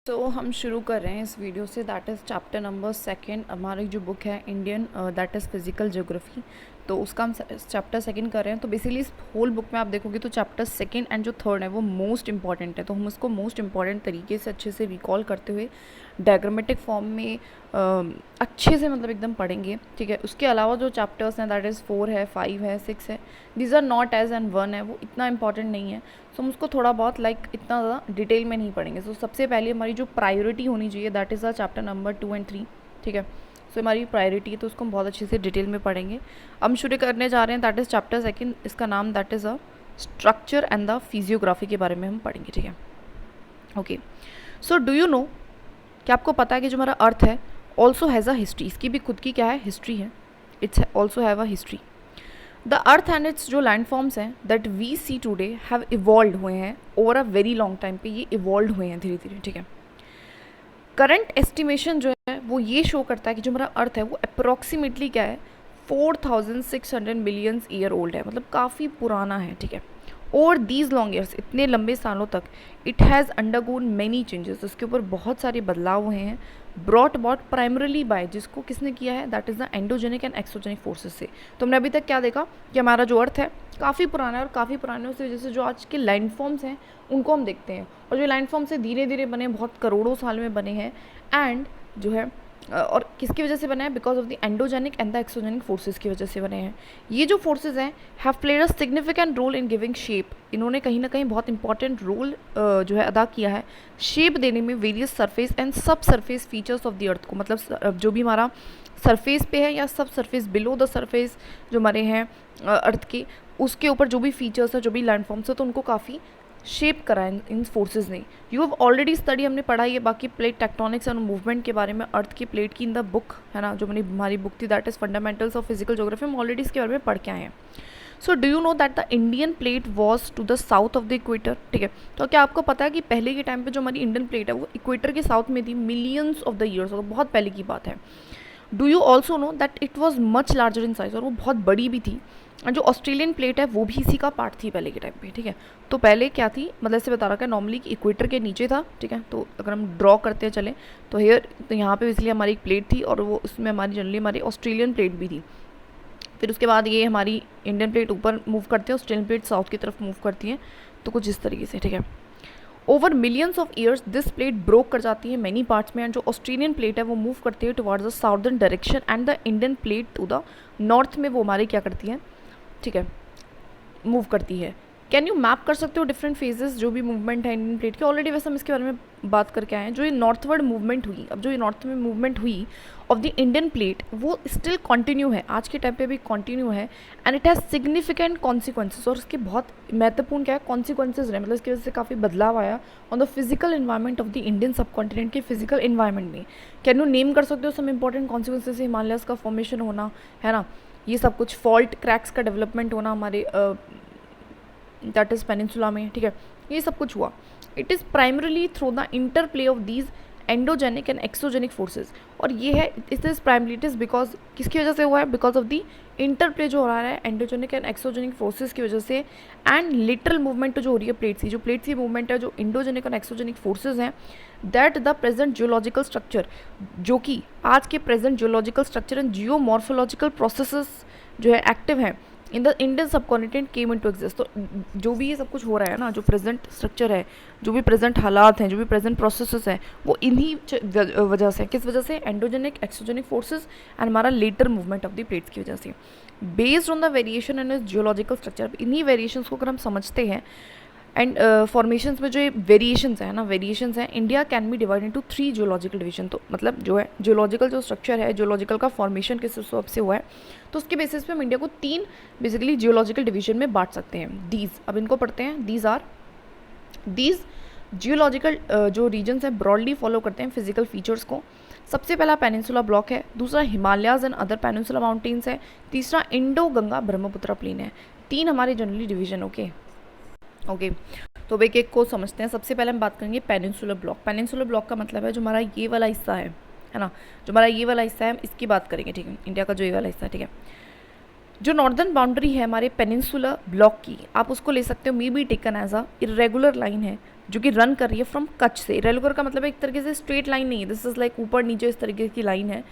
तो हम शुरू कर रहे हैं इस वीडियो से। That is chapter number 2। हमारी जो बुक है Indian that is physical geography, तो उसका हम चैप्टर 2 कर रहे हैं। तो बेसिकली इस होल बुक में आप देखोगे तो चैप्टर 2 एंड जो 3 है वो मोस्ट इंपॉर्टेंट है। तो हम उसको मोस्ट इंपॉर्टेंट तरीके से अच्छे से रिकॉल करते हुए डायग्रामेटिक फॉर्म में अच्छे से मतलब एकदम पढ़ेंगे, ठीक है। उसके अलावा जो चैप्टर्स हैं दैट इज़ 4 है, 5 है, 6 है, these are not as and 1 है, वो इतना इंपॉर्टेंट नहीं है। सो हम उसको थोड़ा बहुत इतना ज़्यादा डिटेल में नहीं पढ़ेंगे। सो सबसे पहले हमारी जो प्रायोरिटी होनी चाहिए that is a chapter number 2 and 3, ठीक है। सो हमारी प्रायोरिटी है तो उसको हम बहुत अच्छे से डिटेल में पढ़ेंगे। हम शुरू करने जा रहे हैं दैट इज़ चैप्टर 2। इसका नाम that is a structure and the physiography के बारे में हम पढ़ेंगे, ठीक है। Okay, so do you no, क्या आपको पता है कि जो हमारा अर्थ है ऑल्सो हैज़ अ हिस्ट्री, इसकी भी खुद की क्या है, हिस्ट्री है। It's also have a history. The earth and it's जो लैंडफॉर्म्स हैं that we see today have evolve हुए हैं over a very long time पे, ये इवॉल्व हुए हैं धीरे धीरे, ठीक है। करंट एस्टिमेशन जो है वो ये शो करता है कि जो हमारा अर्थ है वो अप्रोक्सीमेटली क्या है, 4600 मिलियन ईयर ओल्ड है, मतलब काफ़ी पुराना है, ठीक है। और दीज लॉन्ग ईयर्स, इतने लंबे सालों तक, it has undergone many changes, उसके ऊपर बहुत सारे बदलाव हुए हैं। ब्रॉट अबाउट प्राइमरली बाय, जिसको किसने किया है, that is the endogenic and exogenic forces से। तो हमने अभी तक क्या देखा कि हमारा जो अर्थ है काफ़ी पुराना है, और काफ़ी पुराने की वजह से जो आज के लैंडफॉर्म्स हैं उनको हम देखते हैं, और जो लैंडफॉर्म्स से धीरे धीरे बने, बहुत करोड़ों साल में बने हैं। एंड जो है और किसकी वजह से बने हैं, because of the endogenic and the exogenic forces की वजह से बने हैं। ये जो फोर्सेस हैं have played a significant role in giving shape, इन्होंने कहीं ना कहीं बहुत इंपॉर्टेंट रोल जो है अदा किया है शेप देने में वेरियस सरफेस एंड सब surface features of the earth को, मतलब जो भी हमारा सरफेस पे है या सब सरफेस बिलो द सरफेस जो हमारे हैं अर्थ के, उसके ऊपर जो भी फीचर्स है, जो भी लैंडफॉर्म्स है, तो उनको काफ़ी शेप करा है इन फोर्सेज ने। यू हैव ऑलरेडी स्टडी, हमने पढ़ा है बाकी प्लेट टेक्टोनिक्स एंड मूवमेंट के बारे में अर्थ की प्लेट की इन द बुक, है ना, जो हमारी बुक थी that is fundamentals of physical geography, हम ऑलरेडी इसके बारे में पढ़ के आए हैं। So do you know that the Indian plate was to the south of the equator, ठीक है। तो क्या आपको पता है कि पहले के टाइम पे जो हमारी इंडियन प्लेट है वो इक्वेटर के साउथ में थी मिलियंस ऑफ द ईयर्स, बहुत पहले की बात है। Do you also know that it was much larger in size, और वो बहुत बड़ी भी थी। और जो ऑस्ट्रेलियन प्लेट है वो भी इसी का पार्ट थी पहले के टाइम पे, ठीक है। तो पहले क्या थी, मतलब ऐसे बता रखा है नॉर्मली कि इक्वेटर के नीचे था, ठीक है। तो अगर हम ड्रॉ करते चले तो हेयर, तो यहाँ पे इसलिए हमारी एक प्लेट थी, और वो उसमें हमारी जनरली हमारी ऑस्ट्रेलियन प्लेट भी थी। फिर उसके बाद ये हमारी इंडियन प्लेट ऊपर मूव करते हैं, ऑस्ट्रेलियन प्लेट साउथ की तरफ मूव करती है, तो कुछ इस तरीके से, ठीक है। Over millions of years this plate broke कर जाती है मैनी पार्ट्स में, एंड जो ऑस्ट्रेलियन प्लेट है वो मूव करती है towards the southern direction, and the Indian plate to the north में वो हमारी क्या करती है, ठीक है, मूव करती है। कैन यू मैप कर सकते हो डिफरेंट फेजेस जो भी मूवमेंट है इंडियन प्लेट की, ऑलरेडी वैसे हम इसके बारे में बात करके आए हैं। जो ये नॉर्थवर्ड मूवमेंट हुई, अब जो ये नॉर्थ में मूवमेंट हुई ऑफ द इंडियन प्लेट वो स्टिल कंटिन्यू है, आज के टाइम पे भी कंटिन्यू है, and it has significant consequences, और इसके बहुत महत्वपूर्ण क्या है, कॉन्सिक्वेंसेज रहे, मतलब इसकी वजह से काफ़ी बदलाव आया on the physical environment of the Indian सब कॉन्टिनेंट के फिजिकल इन्वायरमेंट में। कैन यू नेम कर सकते हो सम इंपॉर्टेंट कॉन्सिक्वेंसेज, हिमालयस का फॉर्मेशन होना, है ना, ये सब कुछ, फॉल्ट क्रैक्स का डेवलपमेंट होना हमारे दैट इज़ पेनिनसुला में, ठीक है, ये सब कुछ हुआ। It is primarily through the interplay of these endogenic and exogenic forces, और ये है it is primarily, it is because किसकी वजह से हुआ है, बिकॉज ऑफ दी इंटरप्ले जो हो रहा है एंडोजेनिक एंड एक्सोजेनिक फोर्सेज की वजह से, एंड लिटरल मूवमेंट जो हो रही है प्लेट्स की, जो प्लेट्स की मूवमेंट है, जो इंडोजेनिक और एक्सोजेनिक फोर्सेज हैं, that the present geological structure, जो कि आज के present geological structure and geomorphological processes जो है एक्टिव हैं in the Indian subcontinent came into exist. तो जो भी ये सब कुछ हो रहा है ना, जो प्रेजेंट स्ट्रक्चर है, जो भी प्रेजेंट हालात हैं, जो भी प्रेजेंट प्रोसेसेस हैं, वो इन्हीं वजह से, किस वजह से, एंडोजेनिक एक्सोजेनिक फोर्सेस एंड हमारा later movement of the plates की वजह से, based on the variation in geological structure. इन्हीं वेरिएशंस को अगर हम समझते हैं, एंड फॉर्मेशंस में जो ये वेरिएशंस है ना, वेरिएशंस हैं, India can be divide into 3 geological division. तो मतलब जो है जियोलॉजिकल जो स्ट्रक्चर है, जियोलॉजिकल का फॉर्मेशन किस हिसाब से हुआ है, तो उसके बेसिस पे हम इंडिया को 3 बेसिकली जियोलॉजिकल डिवीजन में बांट सकते हैं। दीज, अब इनको पढ़ते हैं, दीज आर, दीज जियोलॉजिकल जो रीजन्स हैं ब्रॉडली फॉलो करते हैं फिजिकल फीचर्स को। सबसे पहला पेनिनसुला ब्लॉक है, दूसरा Himalayas and other peninsula mountains है, तीसरा इंडो गंगा ब्रह्मपुत्र प्लेन है। 3 हमारे जनरली डिवीजन, ओके। तो एक एक को समझते हैं। सबसे पहले हम बात करेंगे पेनिनसुलर ब्लॉक। पेनिनसुलर ब्लॉक का मतलब है जो हमारा ये वाला हिस्सा है ना, जो हमारा ये वाला हिस्सा है, हम इसकी बात करेंगे, ठीक है, इंडिया का जो ये वाला हिस्सा है, ठीक है। जो नॉर्दर्न बाउंड्री है हमारे पेनिनसुलर ब्लॉक की, आप उसको ले सकते हो may be taken as a irregular line है जो कि रन कर रही है फ्रॉम कच्छ से। इरेगुलर का मतलब एक तरीके से स्ट्रेट लाइन नहीं है, दिस इज लाइक ऊपर नीचे इस तरीके की लाइन है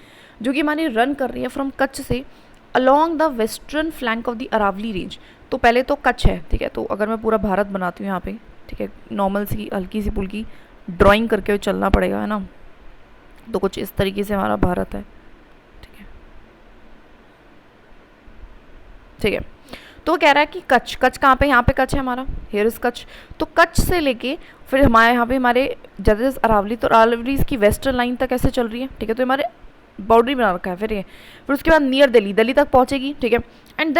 जो कि हमारी रन कर रही है फ्रॉम कच्छ से along the western flank of the Aravalli range. तो पहले तो कच्छ है, ठीक है, तो अगर मैं पूरा भारत बनाती हूँ यहाँ पे, ठीक है, नॉर्मल सी हल्की सी पुल्की ड्राइंग करके चलना पड़ेगा, है ना, तो कुछ इस तरीके से हमारा भारत है, ठीक है, ठीक है। तो वो कह रहा है कि कच्छ, कच्छ कहाँ पे, यहाँ पे कच्छ है हमारा, हेयर इज कच्छ। तो कच्छ से लेके फिर हमारे यहाँ पे हमारे जजेस अरावली, तो अरावली इसकी वेस्टर्न लाइन तक ऐसे चल रही है, ठीक है, तो हमारे बाउंड्री बना रखा है। फिर उसके बाद नियर दिल्ली, दिल्ली तक पहुँचेगी, ठीक है, एंड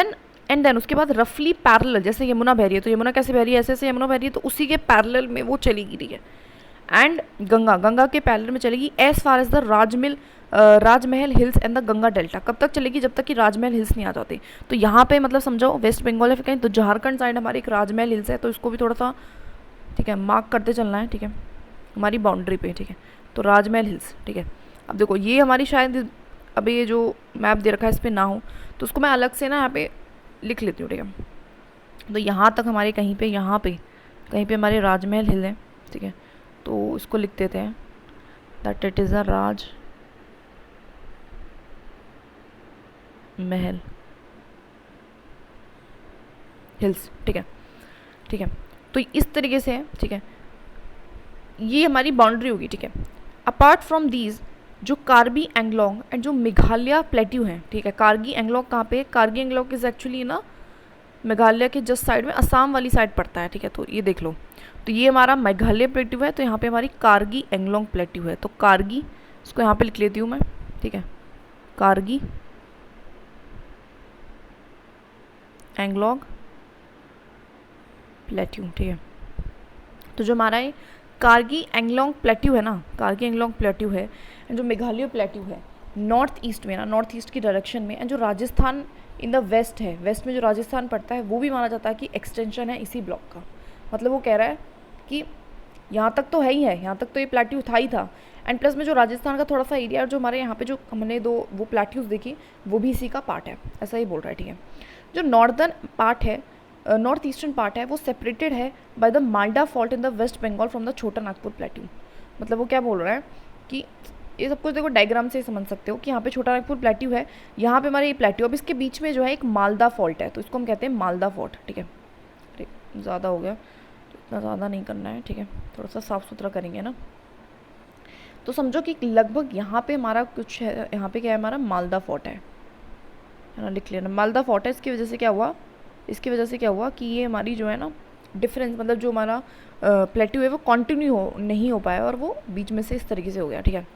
देन उसके बाद रफली पैरेलल, जैसे यमुना बह रही है तो यमुना कैसे बह रही है, ऐसे ऐसे यमुना बह रही है, तो उसी के पैरेलल में वो चली गई है। एंड गंगा, गंगा के पैरेलल में चलेगी as far as the Rajmahal hills and the Ganga delta. कब तक चलेगी, जब तक कि राजमहल हिल्स नहीं आ जाते। तो यहाँ पे मतलब समझो वेस्ट बंगाल है, फिर कहीं तो झारखंड साइड हमारे एक राजमहल हिल्स है, तो इसको भी थोड़ा सा, ठीक है, मार्क करते चलना है, ठीक है, हमारी बाउंड्री पे, ठीक है, तो राजमहल हिल्स, ठीक है। अब देखो ये हमारी शायद अभी ये जो मैप दे रखा है इस पर ना हो, तो उसको मैं अलग से ना यहाँ पे लिख लेती हूँ, ठीक है। तो यहाँ तक हमारे कहीं पे, यहाँ पे कहीं पे हमारे राजमहल हिल है, ठीक है, तो इसको लिख देते हैं that it is a Raj Mahal hills, ठीक है, ठीक है। तो इस तरीके से है, ठीक है, ये हमारी बाउंड्री होगी, ठीक है। अपार्ट फ्रॉम दीज जो कार्बी एंगलोंग एंड जो मेघालय प्लेट्यू हैं, ठीक है, कार्गी एंगलोंग कहाँ पे, कार्गी एंगलोंग इज एक्चुअली ना मेघालय के जस्ट साइड में, असम वाली साइड पड़ता है, ठीक है, तो ये देख लो। तो ये हमारा मेघालय प्लेट्यू है, तो यहाँ पे हमारी कार्गी एंगलोंग प्लेट्यू है, तो कार्गी इसको यहाँ पे लिख लेती हूँ मैं, ठीक है, कार्गी एंगलोंग प्लेट्यू, ठीक है। तो जो हमारा ये कार्गी एंगलोंग प्लेट्यू है ना, कार्गी एंगलोंग प्लेट्यू है, एंड जो मेघालय प्लेट्यू है नॉर्थ ईस्ट में ना, नॉर्थ ईस्ट की डायरेक्शन में, एंड जो राजस्थान इन द वेस्ट है, वेस्ट में जो राजस्थान पड़ता है, वो भी माना जाता है कि एक्सटेंशन है इसी ब्लॉक का। मतलब वो कह रहा है कि यहाँ तक तो है ही है, यहाँ तक तो ये प्लेट्यू था ही था, एंड प्लस में जो राजस्थान का थोड़ा सा एरिया और जो हमारे यहाँ पे जो हमने दो वो प्लेट्यूज देखी वो भी इसी का पार्ट है, ऐसा ही बोल रहा है, ठीक है। जो नॉर्दर्न पार्ट है, नॉर्थ ईस्टर्न पार्ट है, वो सेपरेटेड है by the Malda fault in the west Bengal from the Chota Nagpur plateau. मतलब वो क्या बोल रहा है कि ये सब कुछ देखो डायग्राम से समझ सकते हो कि यहाँ पे छोटा नागपुर प्लेट्यू है, यहाँ पे हमारे ये प्लेट्यू, अब इसके बीच में जो है एक मालदा फॉल्ट है, तो इसको हम कहते हैं मालदा फॉल्ट, ठीक है। ठीक, ज़्यादा हो गया, तो इतना ज़्यादा नहीं करना है, ठीक है, थोड़ा सा साफ़ सुथरा करेंगे ना। तो समझो कि लगभग यहाँ पे हमारा कुछ है, यहाँ पे क्या है, हमारा मालदा फोर्ट है ना, लिख लेना मालदा फोर्ट है। इसकी वजह से क्या हुआ, इसकी वजह से क्या हुआ कि ये हमारी जो है ना डिफरेंस, मतलब जो हमारा प्लेट्यू है वो कंटिन्यू नहीं हो पाया और वो बीच में से इस तरीके से हो गया, ठीक है।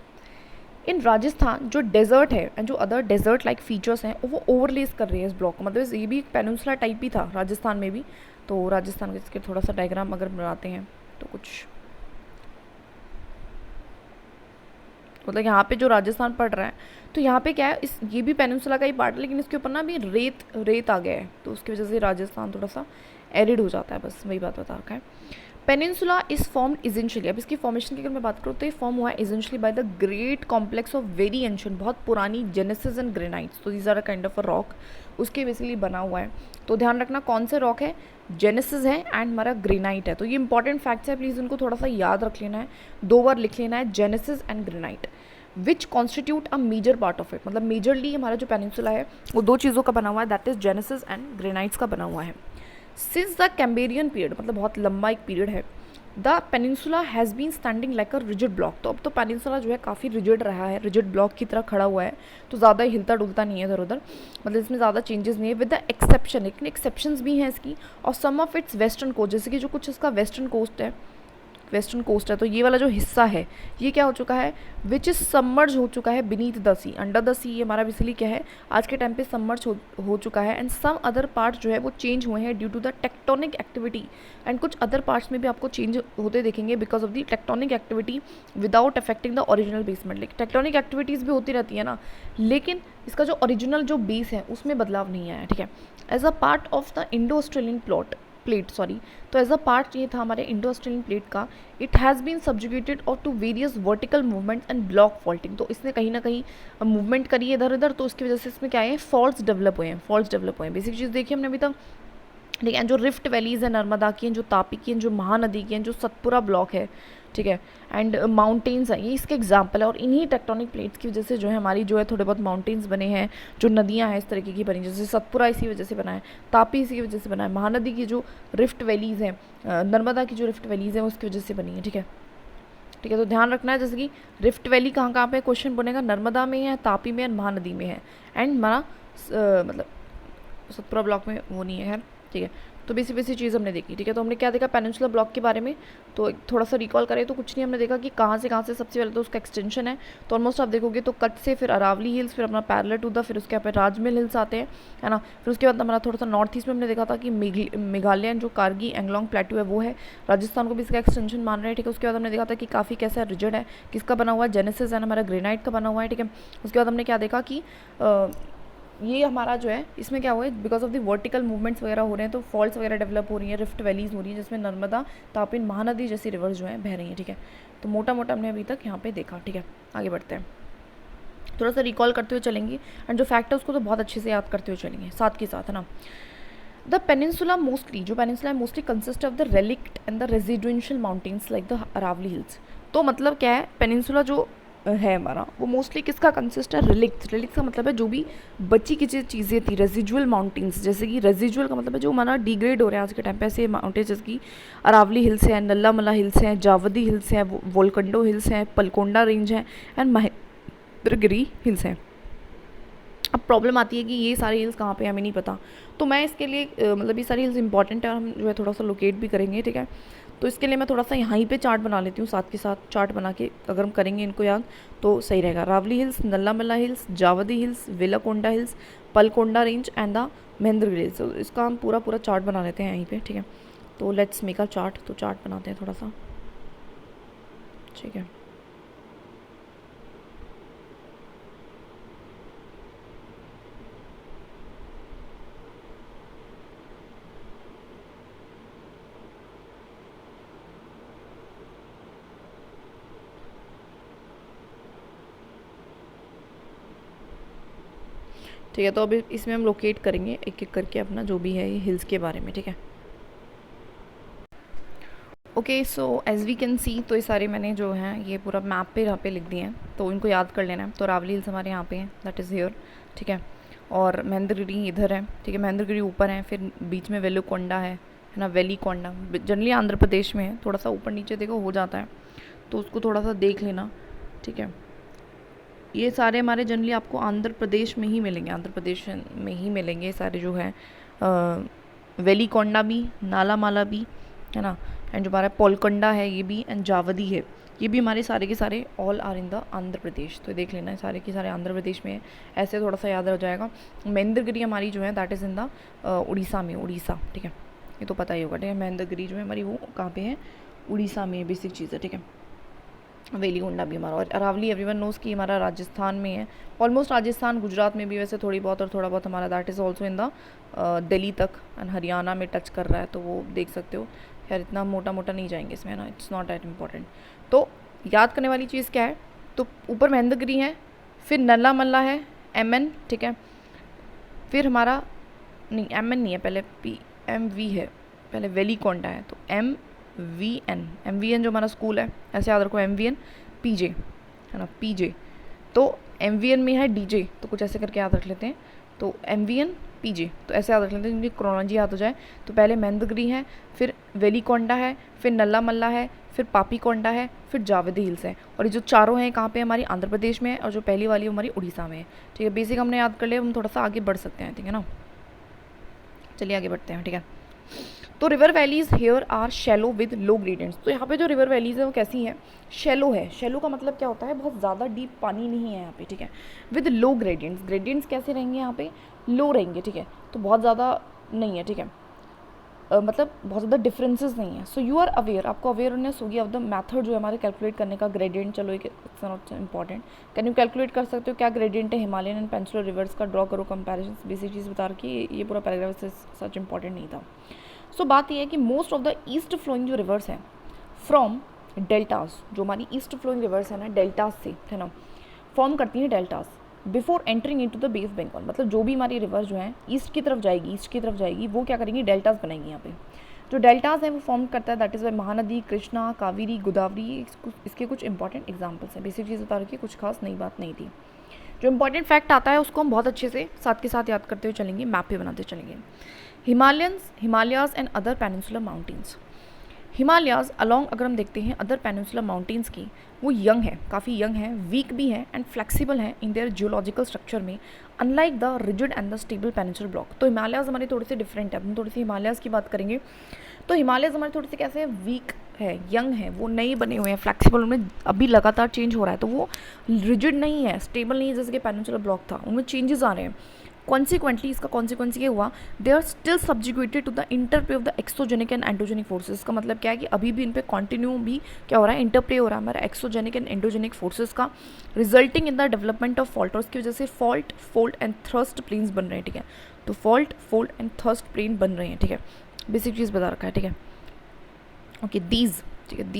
इन राजस्थान जो डेजर्ट है एंड जो अदर डेजर्ट लाइक फीचर्स हैं वो ओवरलेस कर रही है इस ब्लॉक को, मतलब ये भी पेनिनसुला टाइप ही था राजस्थान में भी। तो राजस्थान के इसके थोड़ा सा डायग्राम अगर बनाते हैं तो कुछ, मतलब यहाँ पे जो राजस्थान पड़ रहा है तो यहाँ पे क्या है, इस ये भी पेनिनसुला का ही पार्ट है, लेकिन इसके ऊपर ना अभी रेत आ गया है, तो उसकी वजह से राजस्थान थोड़ा सा एरिड हो जाता है, बस वही बात बता रखा है। पेनिनसुला इज फॉर्म इजेंशियली, अब इसकी फॉर्मेशन की अगर मैं बात करूँ तो ये फॉर्म हुआ है essentially by the great complex of very ancient, बहुत पुरानी जेनेसिस एंड ग्रेनाइट्स, तो these are a kind of a rock, उसके बेसिकली बना हुआ है। तो ध्यान रखना कौन से रॉक है, जेनेसिस है एंड हमारा ग्रेनाइट है। तो ये इंपॉर्टेंट फैक्ट्स है, प्लीज़ इनको थोड़ा सा याद रख लेना है, 2 बार लिख लेना है, gneisses and granite which constitute a major part of it, मतलब मेजरली हमारा जो पेनिनसुला है वो 2 चीज़ों का बना हुआ है, that is genesis and granites का बना हुआ है। सिंस द कैम्बेरियन पीरियड, मतलब बहुत लंबा एक पीरियड है, the peninsula has been standing like a rigid block, तो अब तो पेनिनसुला जो है काफ़ी रिजिड रहा है, रिजिड ब्लॉक की तरह खड़ा हुआ है, तो ज़्यादा हिलता डुलता नहीं है इधर उधर, मतलब इसमें ज़्यादा चेंजेस नहीं है, विद द एक्सेप्शन, लेकिन एक्सेप्शंस भी हैं इसकी, और सम ऑफ इट्स वेस्टर्न कोस्ट, जैसे कि जो कुछ इसका वेस्टर्न कोस्ट है, वेस्टर्न कोस्ट है, तो ये वाला जो हिस्सा है ये क्या हो चुका है, विच इज़ सबमर्ज हो चुका है beneath the sea, under the sea, ये हमारा बेसिकली क्या है आज के टाइम पे सबमर्ज हो चुका है। एंड सम अदर पार्ट्स जो है वो चेंज हुए हैं due to the tectonic activity, and कुछ अदर पार्ट्स में भी आपको चेंज होते देखेंगे because of the tectonic activity without affecting the original basement. लेकिन टेक्टोनिक एक्टिविटीज़ भी होती रहती है ना, लेकिन इसका जो ओरिजिनल जो बेस है उसमें बदलाव नहीं आया, ठीक है। As a part of the Indo Australian plot, plate sorry, तो एज अ पार्ट ये था हमारे इंडो ऑस्ट्रेलियन प्लेट का, इट हैज़ बीन सब्जुगेटेड और to various vertical movement and block faulting, तो इसने कहीं ना कहीं मूवमेंट करी है इधर उधर, तो उसकी वजह से इसमें क्या है, फॉल्ट्स डेवलप हुए हैं, बेसिक चीज़ देखिए हमने अभी तक। ठीक है, जो रिफ्ट वैलीज़ है नर्मदा की, जो तापी की, जो महानदी की, जो सतपुरा ब्लॉक है, ठीक है, एंड माउंटेन्स हैं, ये इसके एग्जाम्पल है। और इन्हीं टेक्टोनिक प्लेट्स की वजह से जो है हमारी जो है थोड़े बहुत माउंटेन्स बने हैं, जो नदियाँ हैं इस तरीके की बनी, जैसे सतपुरा इसी वजह से बना है, तापी इसी वजह से बना है, महानदी की जो रिफ्ट वैलीज़ हैं, नर्मदा की जो रिफ्ट वैलीज़ हैं उसकी वजह से बनी है। ठीक है, ठीक है, तो ध्यान रखना है, जैसे कि रिफ्ट वैली कहाँ कहाँ पे क्वेश्चन बनेगा, नर्मदा में है, तापी में, महानदी में है, एंड हमारा मतलब सतपुरा ब्लॉक में वो नहीं है। ठीक है, तो बेसिक चीज़ हमने देखी। ठीक है, तो हमने क्या देखा पेनिनसुलर ब्लॉक के बारे में, तो थोड़ा सा रिकॉल करें तो कुछ नहीं, हमने देखा कि कहाँ से सबसे पहले तो उसका एक्सटेंशन है, तो ऑलमोस्ट आप देखोगे तो कट से फिर अरावली हिल्स, फिर अपना पैरेलल टू द, फिर उसके यहाँ पे राजमहल हिल्स आते हैं, है ना। फिर उसके बाद हमारा थोड़ा सा नॉर्थ ईस्ट में हमने देखा था कि मेघालय जो कार्गी एंगलोंग प्लेटू है वो है, राजस्थान को भी इसका एक्सटेंशन मान रहे हैं। ठीक है, उसके बाद हमने देखा था कि काफ़ी कैसा रिजिड है, किसका बना हुआ है, जेनेसिस है हमारा ग्रेनाइट का बना हुआ है। ठीक है, उसके बाद हमने क्या देखा कि ये हमारा जो है इसमें क्या हुआ है, because of the vertical movements वगैरह हो रहे हैं, तो फॉल्ट्स वगैरह डेवलप हो रही हैं, रिफ्ट वैलीज हो रही हैं, जिसमें नर्मदा, तापी, महानदी जैसी रिवर्स जो है बह रही हैं। ठीक है, तो मोटा मोटा हमने अभी तक यहाँ पे देखा। ठीक है, आगे बढ़ते हैं, थोड़ा सा रिकॉल करते हुए चलेंगे, एंड जो फैक्ट है उसको तो बहुत अच्छे से याद करते हुए चलेंगे साथ के साथ, है ना। द पेनिनसुला मोस्टली, जो पेनिनसुला है mostly consist of the relict and the residual mountains like the Aravalli hills. तो मतलब क्या है, पेनिनसुला जो है हमारा वो मोस्टली किसका कंसिस्ट है, रिलिक्ट। रिलिक्ट का मतलब है जो भी बची की चीज़ें थी, रेजिजुअल माउंटेन्स, जैसे कि रेजिजुअल का मतलब है जो हमारा डिग्रेड हो रहा है आज के टाइम पे, ऐसे माउंटेन्स जैसे कि अरावली हिल्स हैं, नल्लामला हिल्स हैं, जावदी हिल्स हैं, वोलकंडो हिल्स हैं, पलकोंडा रेंज है, एंड महेंद्रगिरी हिल्स हैं। अब प्रॉब्लम आती है कि ये सारी हिल्स कहाँ पे हैं, हमें नहीं पता, तो मैं इसके लिए मतलब ये सारी हिल्स इंपॉर्टेंट है और हम जो है थोड़ा सा लोकेट भी करेंगे। ठीक है, तो इसके लिए मैं थोड़ा सा यहाँ पे चार्ट बना लेती हूँ, साथ के साथ चार्ट बना के अगर हम करेंगे इनको याद तो सही रहेगा। Aravalli hills, Nallamala hills, Javadi hills, Velikonda hills, Palkonda range and the Mahendragiri hills. तो इसका हम पूरा चार्ट बना लेते हैं यहीं पे। ठीक है, तो लेट्स मेक अ चार्ट, तो चार्ट बनाते हैं थोड़ा सा। ठीक है, ठीक है, तो अभी इसमें हम लोकेट करेंगे एक एक करके अपना जो भी है ये हिल्स के बारे में। ठीक है, okay, so as we can see, तो ये सारे मैंने जो हैं ये पूरा मैप पे यहाँ पे लिख दिए हैं, तो इनको याद कर लेना है। तो रावली हिल्स हमारे यहाँ पे हैं, दैट इज़ हियर। ठीक है, और महेंद्रगिरी इधर है। ठीक है, महेंद्रगिरी ऊपर है, फिर बीच में वेलुकोंडा है ना, वेलीकोंडा जनरली आंध्र प्रदेश में है, थोड़ा सा ऊपर नीचे देखो हो जाता है, तो उसको थोड़ा सा देख लेना। ठीक है, ये सारे हमारे जनरली आपको आंध्र प्रदेश में ही मिलेंगे, आंध्र प्रदेश में ही मिलेंगे सारे जो है, वेलीकोंडा भी, नालामाला भी, है ना, एंड जो हमारा पोलकोंडा है ये भी, एंड जावदी है, ये भी हमारे सारे के सारे all are in the Andhra Pradesh. तो देख लेना है सारे के सारे आंध्र प्रदेश में है, ऐसे थोड़ा सा याद रह जाएगा। महेंद्रगिरी हमारी जो है that is in the Orissa में, उड़ीसा। ठीक है, ये तो पता ही होगा। ठीक है, महेंद्रगिरी जो है हमारी वो कहाँ पे है, उड़ीसा में, बेसिक चीज़ है। ठीक है, वेलीकोंडा भी हमारा, और अरावली एवरीवन नोज़ कि हमारा राजस्थान में है, ऑलमोस्ट राजस्थान, गुजरात में भी वैसे थोड़ी बहुत, और थोड़ा बहुत हमारा that is also in the Delhi तक एंड हरियाणा में टच कर रहा है, तो वो देख सकते हो। यार इतना मोटा मोटा नहीं जाएंगे इसमें ना, इट्स नॉट दैट इम्पॉर्टेंट। तो याद करने वाली चीज़ क्या है, तो ऊपर महेंद्रगिरी है, फिर नल्लामला है, MN। ठीक है, फिर हमारा नहीं MN नहीं है, पहले PMV है, पहले वेलीकोंडा है, तो MVN जो हमारा स्कूल है, ऐसे याद रखो, MVN PJ है ना, PJ। तो MVN में है DJ, तो कुछ ऐसे करके याद रख लेते हैं, तो MVN PJ, तो ऐसे याद रख लेते हैं जिनकी क्रोनोलॉजी याद हो जाए। तो पहले महेंद्रगिरी है, फिर वेलीकोंडा है, फिर नल्लामला है, फिर पापीकोंडा है, फिर जावदी हिल्स है, और ये जो चारों हैं कहाँ पे हमारी आंध्र प्रदेश में है, और जो पहली वाली हमारी उड़ीसा में है। ठीक है, बेसिक हमने याद कर लिया, हम थोड़ा सा आगे बढ़ सकते हैं, ठीक है ना। चलिए आगे बढ़ते हैं। ठीक है, तो river valleys here are shallow with low gradients. तो यहाँ पे जो रिवर वैलीज है वो कैसी हैं, शैलो है। शैलो का मतलब क्या होता है, बहुत ज़्यादा डीप पानी नहीं है यहाँ पे। ठीक है, विद लो ग्रेडियंट्स, ग्रेडियंट्स कैसे रहेंगे यहाँ पे, लो रहेंगे। ठीक है, तो बहुत ज़्यादा नहीं है। ठीक है, मतलब बहुत ज़्यादा डिफरेंसेस नहीं है। सो यू आर अवेयर, आपको अवेयरनेस होगी ऑफ द मेथड जो है हमारे कैलकुलेट करने का ग्रेडियंट। चलो एक it's not important, can you calculate कर सकते हो क्या ग्रेडियंट है हिमालयन एंड पेनिनसुलर रिवर्स का, ड्रॉ करो कंपैरिजन, बेसिक चीज़ बता रखी, ये पूरा पैराग्राफ सच इंपॉर्टेंट नहीं था। सो बात ये है कि most of the east flowing जो रिवर्स हैं फ्रॉम डेल्टास, जो हमारी ईस्ट फ्लोइंग रिवर्स है ना डेल्टास से, है ना, फॉर्म करती हैं deltas before entering into the bay of Bengal. मतलब जो भी हमारी रिवर्स जो है ईस्ट की तरफ जाएगी वो क्या करेंगी, डेल्टास बनाएंगी। यहाँ पे जो डेल्टास हैं वो फॉर्म करता है, that is why Mahanadi, Krishna, Kaveri, Godavari, इसके कुछ इंपॉर्टेंट एग्जाम्पल्स हैं। बेसिक चीज़ बता रखी है, कुछ खास नई बात नहीं थी। जो इंपॉर्टेंट फैक्ट आता है उसको हम बहुत अच्छे से साथ के साथ याद करते हुए चलेंगे, मैप पे बनाते चलेंगे। Himalayas and other peninsular mountains. Himalayas along अगर हम देखते हैं अदर पेनिनसुलर माउंटेन्स की, वो यंग है, काफ़ी यंग है, वीक भी हैं एंड फ्लेक्सिबल हैं इन देयर जियोलॉजिकल स्ट्रक्चर में, unlike the rigid and the stable peninsular block. तो हिमालयाज हमारे थोड़े से डिफरेंट है। हम थोड़ी सी हिमालयाज की बात करेंगे तो हिमालयाज हमारे थोड़े से कैसे वीक है, यंग है, वो नए बने हुए हैं, फ्लेक्सिबल, उनमें अभी लगातार चेंज हो रहा है, तो वो रिजिड नहीं है, स्टेबल नहीं है जैसे कि पेनिनसुलर ब्लॉक था, उनमें चेंजेस आ रहे हैं। कॉन्सिक्वेंटली इसका कॉन्सिक्वेंस ये हुआ, they are still subjugated to the interplay of the exogenic and endogenic forces. का मतलब क्या है कि अभी भी इन पे कंटिन्यू भी क्या हो रहा है, इंटरप्ले हो रहा है हमारा एक्सोजेनिक एंड एंडोजेनिक फोर्सेस का, resulting in the development of fault. और उसकी वजह से fault, fold and thrust planes बन रहे हैं, ठीक है। तो fault, fold and thrust plane बन रहे हैं, ठीक है। बेसिक चीज़ बता रखा है, ठीक है। ओके, दीज, ठीक है,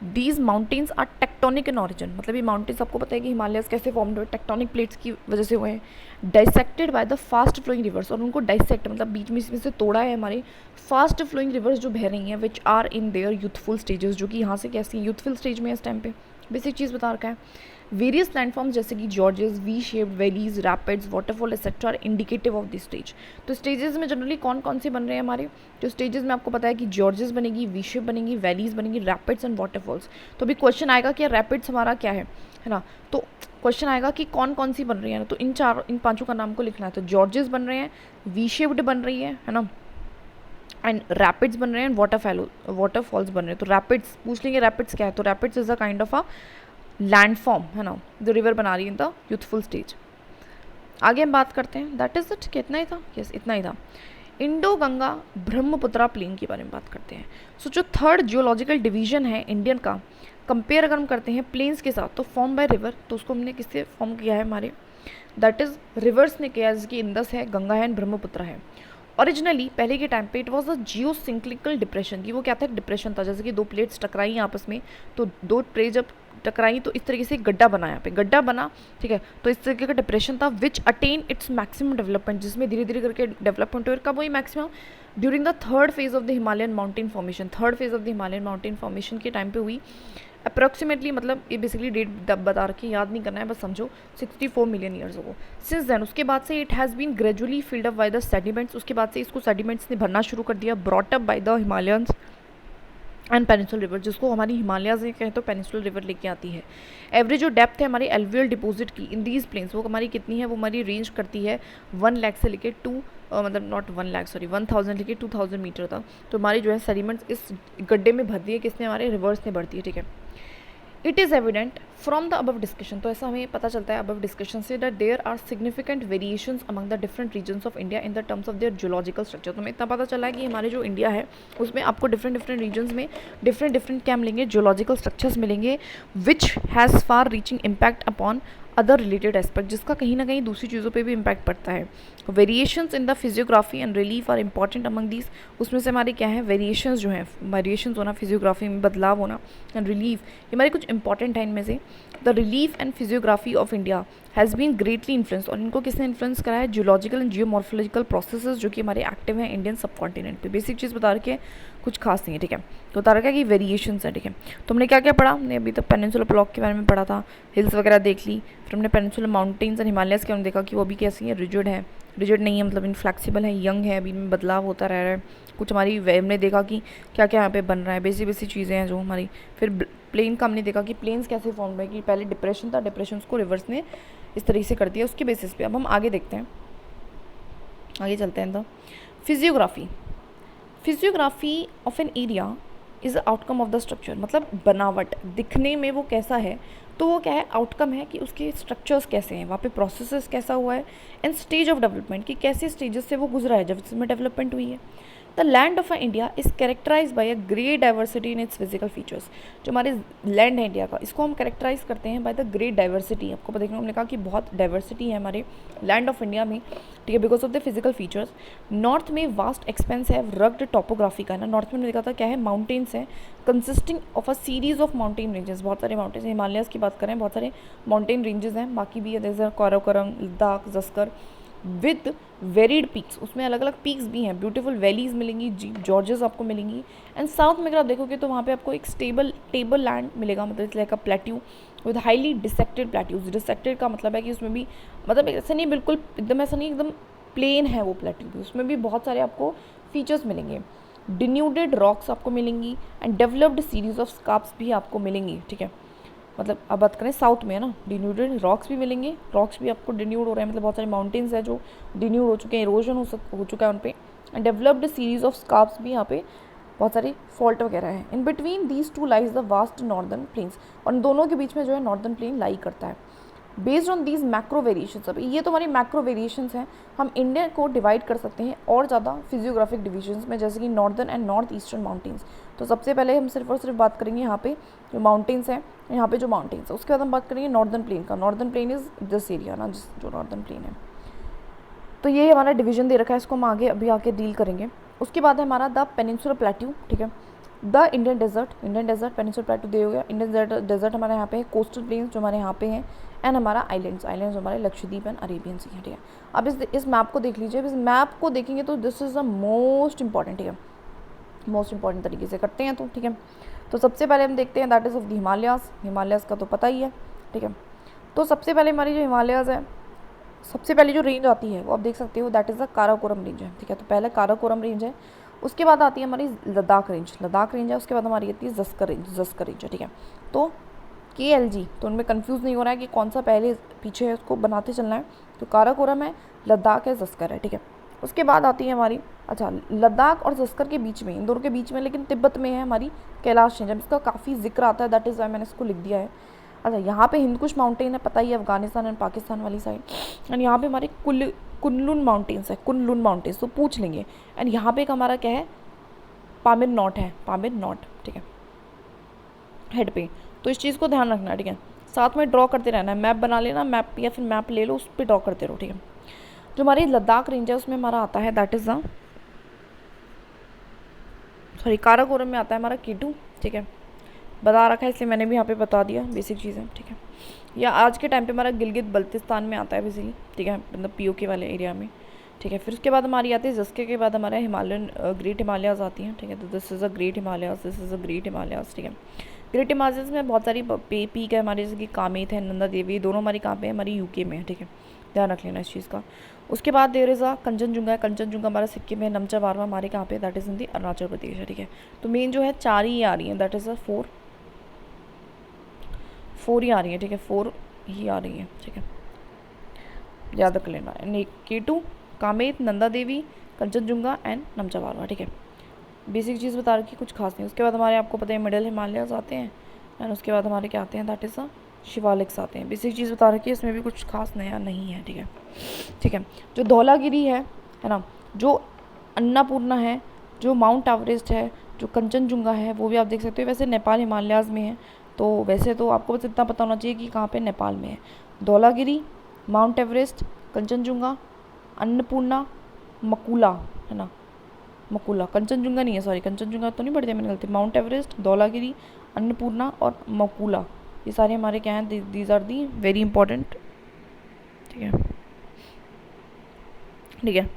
these mountains are tectonic in origin. मतलब ये माउंटेन्स आपको पता है कि हिमालयस कैसे फॉर्म हुए, टेक्टोनिक प्लेट्स की वजह से हुए हैं, dissected by the fast flowing rivers. और उनको डाइसेक्ट मतलब बीच में इसमें से तोड़ा है हमारे फास्ट फ्लोइंग रिवर्स जो बह रही हैं, which are in their youthful stages, जो कि यहाँ से कैसी हैं, यूथफुल स्टेज में इस टाइम पे। बेसिक चीज़ बता रखा है। वेरियस लैंडफॉर्म्स जैसे कि gorges, V shaped valleys, rapids, waterfall etcetera are indicative of this stage. तो स्टेजेस में जनरली कौन कौन से बन रहे हैं हमारे, जो स्टेजेस में आपको पता है कि जॉर्जेस बनेगी, वी शेप बनेगी, वैलीज बनेगी, रैपिड्स एंड वाटरफॉल्स। तो अभी क्वेश्चन आएगा कि रैपिड्स हमारा क्या है ना, तो क्वेश्चन आएगा कि कौन कौन सी बन रही है ना, तो इन पांचों का नाम को लिखना है। तो जॉर्जेस बन रहे हैं, वी शेप्ड बन रही है ना, एंड रैपिड्स बन रहे हैं, वाटरफॉल्स बन रहे हैं। तो रैपिड्स पूछ लेंगे, रैपिड्स क्या है, तो rapids is a kind of a landform, है ना, जो रिवर बना रही है इन द यूथफुल स्टेज। आगे हम बात करते हैं, दैट इज इट, कितना ही था, यस इतना ही था। इंडो गंगा ब्रह्मपुत्रा प्लेन के बारे में बात करते हैं। सो जो थर्ड जियोलॉजिकल डिवीजन है इंडियन का, कंपेयर अगर हम करते हैं प्लेन्स के साथ, तो फॉर्म बाय रिवर, तो उसको हमने किससे फॉर्म किया है हमारे, दैट इज रिवर्स ने किया है, जैसे कि इंदस है, गंगा है एंड ब्रह्मपुत्र है। ओरिजिनली पहले के टाइम पे इट वॉज अ जियोसिंक्लिकल डिप्रेशन, की वो क्या था, डिप्रेशन था, जैसे कि दो प्लेट्स टकराई आपस में, तो दो प्लेट जब टकराई तो इस तरीके से गड्ढा बना, यहाँ पे गड्ढा बना, ठीक है। तो इस तरीके का डिप्रेशन था, विच अटेन इट्स मैक्सिमम डेवलपमेंट, जिसमें धीरे धीरे करके डेवलपमेंट हुई। कब हुई maximum, during the third phase of the Himalayan mountain formation. Third phase of the Himalayan mountain formation के टाइम पे हुई अप्रॉक्सीमेटली, मतलब ये बेसिकली डेट बता रखी, याद नहीं करना है, बस समझो 64 मिलियन ईयर्स हो। सिंस देन उसके बाद से it has been gradually filled up by the sediments, उसके बाद से इसको सेडिमेंट्स ने भरना शुरू कर दिया, brought up by the Himalayans and peninsular river, जिसको हमारी हिमालय से कहें तो पेनिनसुलर रिवर लेके आती है। एवरेज जो डेप्थ है हमारी एल्वियल डिपॉजिट की इन दीज प्लेन्स, वो हमारी कितनी है, वो हमारी रेंज करती है 1 लाख से लेके मतलब नॉट 1 लाख सॉरी 1000 लेके 2000 मीटर तक। तो हमारी जो है सेडिमेंट्स इस गड्ढे में भर दी है, किसने, हमारे रिवर्स ने भर दी है, ठीक है। It is evident from the above discussion, तो ऐसा हमें पता चलता है अबव डिस्कशन से, that there are significant variations among the different regions of India in the terms of their geological structure. तो हमें इतना पता चला है कि हमारे जो इंडिया है उसमें आपको डिफरेंट रीजन्स में डिफरेंट क्या मिलेंगे, जियोलॉजिकल स्ट्रक्चर्स मिलेंगे, which has far reaching impact upon other related aspect, जिसका कहीं ना कहीं दूसरी चीज़ों पे भी इम्पैक्ट पड़ता है। Variations in the physiography and relief are important among these, उसमें से हमारे क्या है, वेरिएशंस जो हैं, वेरिएशंस होना, फिजियोग्राफी में बदलाव होना, एंड रिलीफ, ये हमारे कुछ इंपॉर्टेंट है इनमें से। The relief and physiography of India has been greatly influence, और इनको किसने इन्फ्लुएंस करा है, जियोलॉजिकल एंड जियोमॉर्फोलॉजिकल प्रोसेसेस जो कि हमारे एक्टिव हैं इंडियन सब कॉन्टिनेंट पे। बेसिक चीज़ बता रखी है, कुछ खास नहीं है, ठीक है। तो बता रखा है कि वेरिएशंस है, ठीक है। तो हमने क्या क्या पढ़ा, हमने अभी तक पेनिनसुलर ब्लॉक के बारे में पढ़ा था, हिल्स वगैरह देख ली, फिर हमने पेनिनसुलर माउंटेन्स एंड हिमालयस के हमने देखा कि वो भी कैसी है, रिजिड है, रिजिड नहीं है मतलब इनफ्लेक्सिबल है, यंग है, अभी में बदलाव होता रह रहा है। कुछ हमारी हमने देखा कि क्या क्या यहाँ पे बन रहा है, बेसिक चीज़ें हैं जो हमारी। फिर प्लेन का हमने देखा कि प्लेन्स कैसे फॉर्म हुए, कि पहले डिप्रेशन था, डिप्रेशन को रिवर्स ने इस तरीके से कर दिया, उसके बेसिस पे। अब हम आगे देखते हैं, आगे चलते हैं। तो physiography of an area is outcome of the structure, मतलब बनावट, दिखने में वो कैसा है, तो वो क्या है, आउटकम है कि उसके स्ट्रक्चर्स कैसे हैं, वहाँ पे प्रोसेसेस कैसा हुआ है, एंड स्टेज ऑफ डेवलपमेंट, कि कैसे स्टेजेस से वो गुजरा है जब इसमें डेवलपमेंट हुई है। The land of India is characterise by a great diversity in its physical features. जो हमारे लैंड है इंडिया का, इसको हम कैरेक्टराइज करते हैं बाय द ग्रेट डाइवर्सिटी। आपको देखने को हमने कहा कि बहुत डाइवर्सिटी है हमारे लैंड ऑफ इंडिया में, ठीक है, because of the physical features. North में वास्ट एक्सपेंस है, रग्ड टॉपोग्राफी का है ना, नॉर्थ में हमने देखा था क्या है, माउंटेन्स है, consisting of a series of mountain ranges, बहुत सारे माउंटेन्स, हिमालयस की बात करें बहुत सारे माउंटेन रेंजेस हैं, बाकी भी है जैसे Karakoram, Ladakh, Zaskar, with varied peaks, उसमें अलग अलग पीक्स भी हैं, ब्यूटीफुल वैलीज मिलेंगी, जीप जॉर्जेस आपको मिलेंगी। एंड साउथ में अगर आप देखोगे तो वहाँ पे आपको एक टेबल लैंड मिलेगा, मतलब it's like a plateau with highly dissected plateaus. Dissected का मतलब है कि उसमें भी मतलब ऐसा नहीं बिल्कुल एकदम ऐसा नहीं, एकदम प्लेन है वो प्लेट्यू भी, उसमें भी बहुत सारे आपको फीचर्स मिलेंगे। डिन्यूडेड रॉक्स आपको मिलेंगी and developed series of scraps भी आपको मिलेंगी, ठीक है। मतलब अब बात करें साउथ में है ना, डिन्यूडेड रॉक्स भी मिलेंगे, रॉक्स भी आपको डिन्यूड हो रहे हैं, मतलब बहुत सारे माउंटेन्स हैं जो डिन्यूड हो चुके हैं, इरोजन हो चुका है उन पे। And developed series of scraps भी यहाँ पे बहुत सारे फॉल्ट वगैरह हैं। In between these two lies the vast northern plains, और इन दोनों के बीच में जो है नॉर्दर्न प्लेन लाई करता है। Based on these macro variations, अब ये तो हमारी मैक्रो वेरिएशंस हैं, हम इंडिया को डिवाइड कर सकते हैं और ज़्यादा फिजियोग्राफिक डिविजन्स में, जैसे कि northern and north eastern mountains. तो सबसे पहले हम सिर्फ और सिर्फ बात करेंगे यहाँ पे जो माउंटेन्स हैं, यहाँ पे जो माउंटेन्स है, उसके बाद हम बात करेंगे नॉर्दर्न प्लेन का। Northern plain is this area ना, जो नॉर्दर्न प्लेन है, तो ये हमारा डिवीजन दे रखा है, इसको हम आगे अभी आके डील करेंगे। उसके बाद है हमारा द पेनिनसुलर प्लेट्यू, ठीक है, the Indian desert peninsular plateau दे हो गया। इंडियन डेजर्ट हमारे यहाँ पे है, कोस्टल प्लेन्स जो हमारे यहाँ पे हैं, एंड हमारा आइलैंड्स हमारे लक्षद्वीप एंड अरेबियन सी है, ठीक है। अब इस मैप को देख लीजिए, इस मैप को देखेंगे तो this is the most important, ठीक है, मोस्ट इंपॉर्टेंट तरीके से करते हैं तो, ठीक है। तो सबसे पहले हम देखते हैं that is of the Himalayas का तो पता ही है, ठीक है। तो सबसे पहले हमारी जो हिमालयास है, सबसे पहले जो रेंज आती है वो आप देख सकते हो, that is the Karakoram range है, ठीक है। तो पहले काराकोरम रेंज है, उसके बाद आती है हमारी लद्दाख रेंज है, उसके बाद हमारी आती है जस्कर रेंज है, ठीक है। तो KLG, तो उनमें कंफ्यूज नहीं हो रहा है कि कौन सा पहले पीछे है, उसको बनाते चलना है। तो काराकोरम है, लद्दाख है, जस्कर है, ठीक है। उसके बाद आती है हमारी, अच्छा, लद्दाख और जस्कर के बीच में, इन दोनों के बीच में लेकिन तिब्बत में है हमारी कैलाश रेंज, इसका काफ़ी जिक्र आता है, दैट इज़ वाई मैंने इसको लिख दिया है। अच्छा, यहाँ पे हिंदकुश माउंटेन है, पता ही है, अफगानिस्तान एंड पाकिस्तान वाली साइड। एंड यहाँ पे हमारे कुनलुन माउंटेन्स तो पूछ लेंगे। एंड यहाँ पे एक हमारा क्या है, पामिर नॉट, ठीक है, हेड पे। तो इस चीज़ को ध्यान रखना, ठीक है, साथ में ड्रॉ करते रहना है, मैप बना लेना, मैप या फिर मैप ले लो, उस पर ड्रॉ करते रहो, ठीक है। जो हमारी लद्दाख रेंज है उसमें हमारा आता है दैट इज़ काराकोरम में आता है हमारा K2, ठीक है, बता रखा है इसलिए मैंने भी यहाँ पे बता दिया, बेसिक चीज़ें, ठीक है। या आज के टाइम पे हमारा गिलगित बल्तिस्तान में आता है बेसिकली, ठीक है, मतलब POK वाले एरिया में, ठीक है। फिर उसके बाद हमारी आती है जस्के के बाद हमारे ग्रेट हिमालयाज आती हैं, ठीक है। तो this is a great Himalayas, ठीक है। ग्रेट हिमालयाज में बहुत सारी पीक है हमारे, जैसे कि कामेत है, नंदा देवी, दोनों हमारी कहाँ पे है, हमारी UK में है, ठीक है, ध्यान रख लेना इस चीज़ का। उसके बाद देर इज़ कंचनजुंगा हमारा सिक्किम में, नमचा बारवा हमारे कहाँ पे, दैट इज़ इन दी अरुणाचल प्रदेश है, ठीक है। तो मेन जो है 4 ही आ रही हैं, दैट इज़ 4 ही आ रही है, ठीक है, 4 ही आ रही है, ठीक है, याद रख लेना। K2, Kamet, Nanda Devi, Kanchenjunga and Namcha Barwa, ठीक है। बेसिक चीज़ बता रखी, कुछ खास नहीं। उसके बाद हमारे आपको पता है मिडल हिमालयाज आते हैं, एंड उसके बाद हमारे क्या आते हैं, दैट इज़ शिवालिक्स आते हैं। बेसिक चीज़ बता रखी है, इसमें भी कुछ खास नया नहीं है, ठीक है, ठीक है। जो धौलागिरी है ना, जो अन्नपूर्णा है, जो माउंट एवरेस्ट है, जो कंचनजुंगा है, वो भी आप देख सकते हो। वैसे नेपाल हिमालयाज में है, तो वैसे तो आपको बस इतना पता होना चाहिए कि कहाँ पे नेपाल में है। धौलागिरी, माउंट एवरेस्ट, कंचनजुंगा, अन्नपूर्णा, मकुला, है ना, मकुला, कंचनजुंगा नहीं है, सॉरी, कंचनजुंगा तो नहीं बढ़ दिया मैंने गलती, माउंट एवरेस्ट, धौलागिरी, अन्नपूर्णा और मकुला, ये सारे हमारे क्या हैं, these are the very important, ठीक है, ठीक है।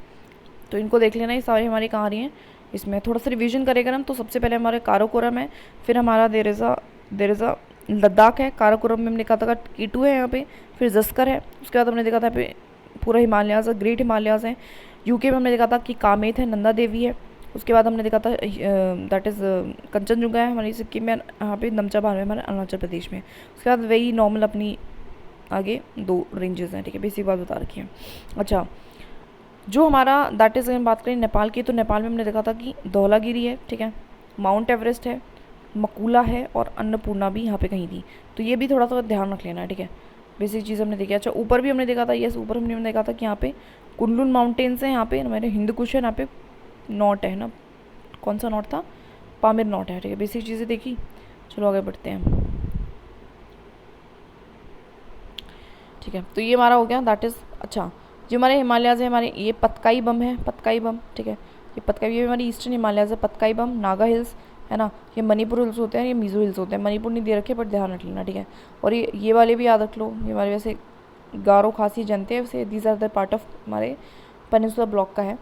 तो इनको देख लेना, ये सारे हमारे कहाँ आ रही हैं। इसमें थोड़ा सा रिवीजन करेगा हम, तो सबसे पहले हमारे काराकोरम है, फिर हमारा देर इज़ अ लद्दाख है, काराकोरम में हमने कहा था K2 है यहाँ पे, फिर जस्कर है, उसके बाद हमने देखा था पे पूरा हिमालयाज, ग्रेट हिमालयाज है। UK में हमने देखा था कि कामेत है, नंदा देवी है, उसके बाद हमने देखा था दैट इज़ कंचनजुंगा है हमारी सिक्किम में, यहाँ पे नमचा बारवा है हमारे अरुणाचल प्रदेश में। उसके बाद वही नॉर्मल अपनी आगे 2 रेंजेस हैं, ठीक है, बेसिक बात बता रखी है। अच्छा, जो हमारा दैट इज़, बात करें नेपाल की, तो नेपाल में हमने देखा था कि धौलागिरी है, ठीक है, माउंट एवरेस्ट है, मकुला है और अन्नपूर्णा भी यहाँ पे कहीं थी। तो ये भी थोड़ा सा ध्यान रख लेना है, ठीक है, बेसिक चीज़ हमने देखी। अच्छा, ऊपर भी हमने देखा था, यस, ऊपर हमने देखा था कि यहाँ पे कुनलुन माउंटेन्स हैं, यहाँ पे हमारे हिंदकुश है, यहाँ पे नॉट है ना, कौन सा नॉट था, पामिर नॉट है, ठीक है। बेसिक चीज़ें देखी, चलो आगे बढ़ते हैं, ठीक है। तो ये हमारा हो गया, दैट इज़ अच्छा। जो हमारे हिमालयाज़ है हमारे, ये पतकाई बम है, पतकाई बम, ठीक है। ये पतकाई, ये हमारी ईस्टर्न हिमालयाज़ है, पतकाई बम, नागा हिल्स है ना, ये मणिपुर हिल्स होते हैं, ये मिज़ो हिल्स होते हैं। मणिपुर नहीं दे रखे बट ध्यान रख लेना, ठीक है। और ये वाले भी याद रख लो, ये हमारे वैसे गारो खासी जनते हैं वैसे, these are the part of हमारे पेनिनसुला ब्लॉक का है।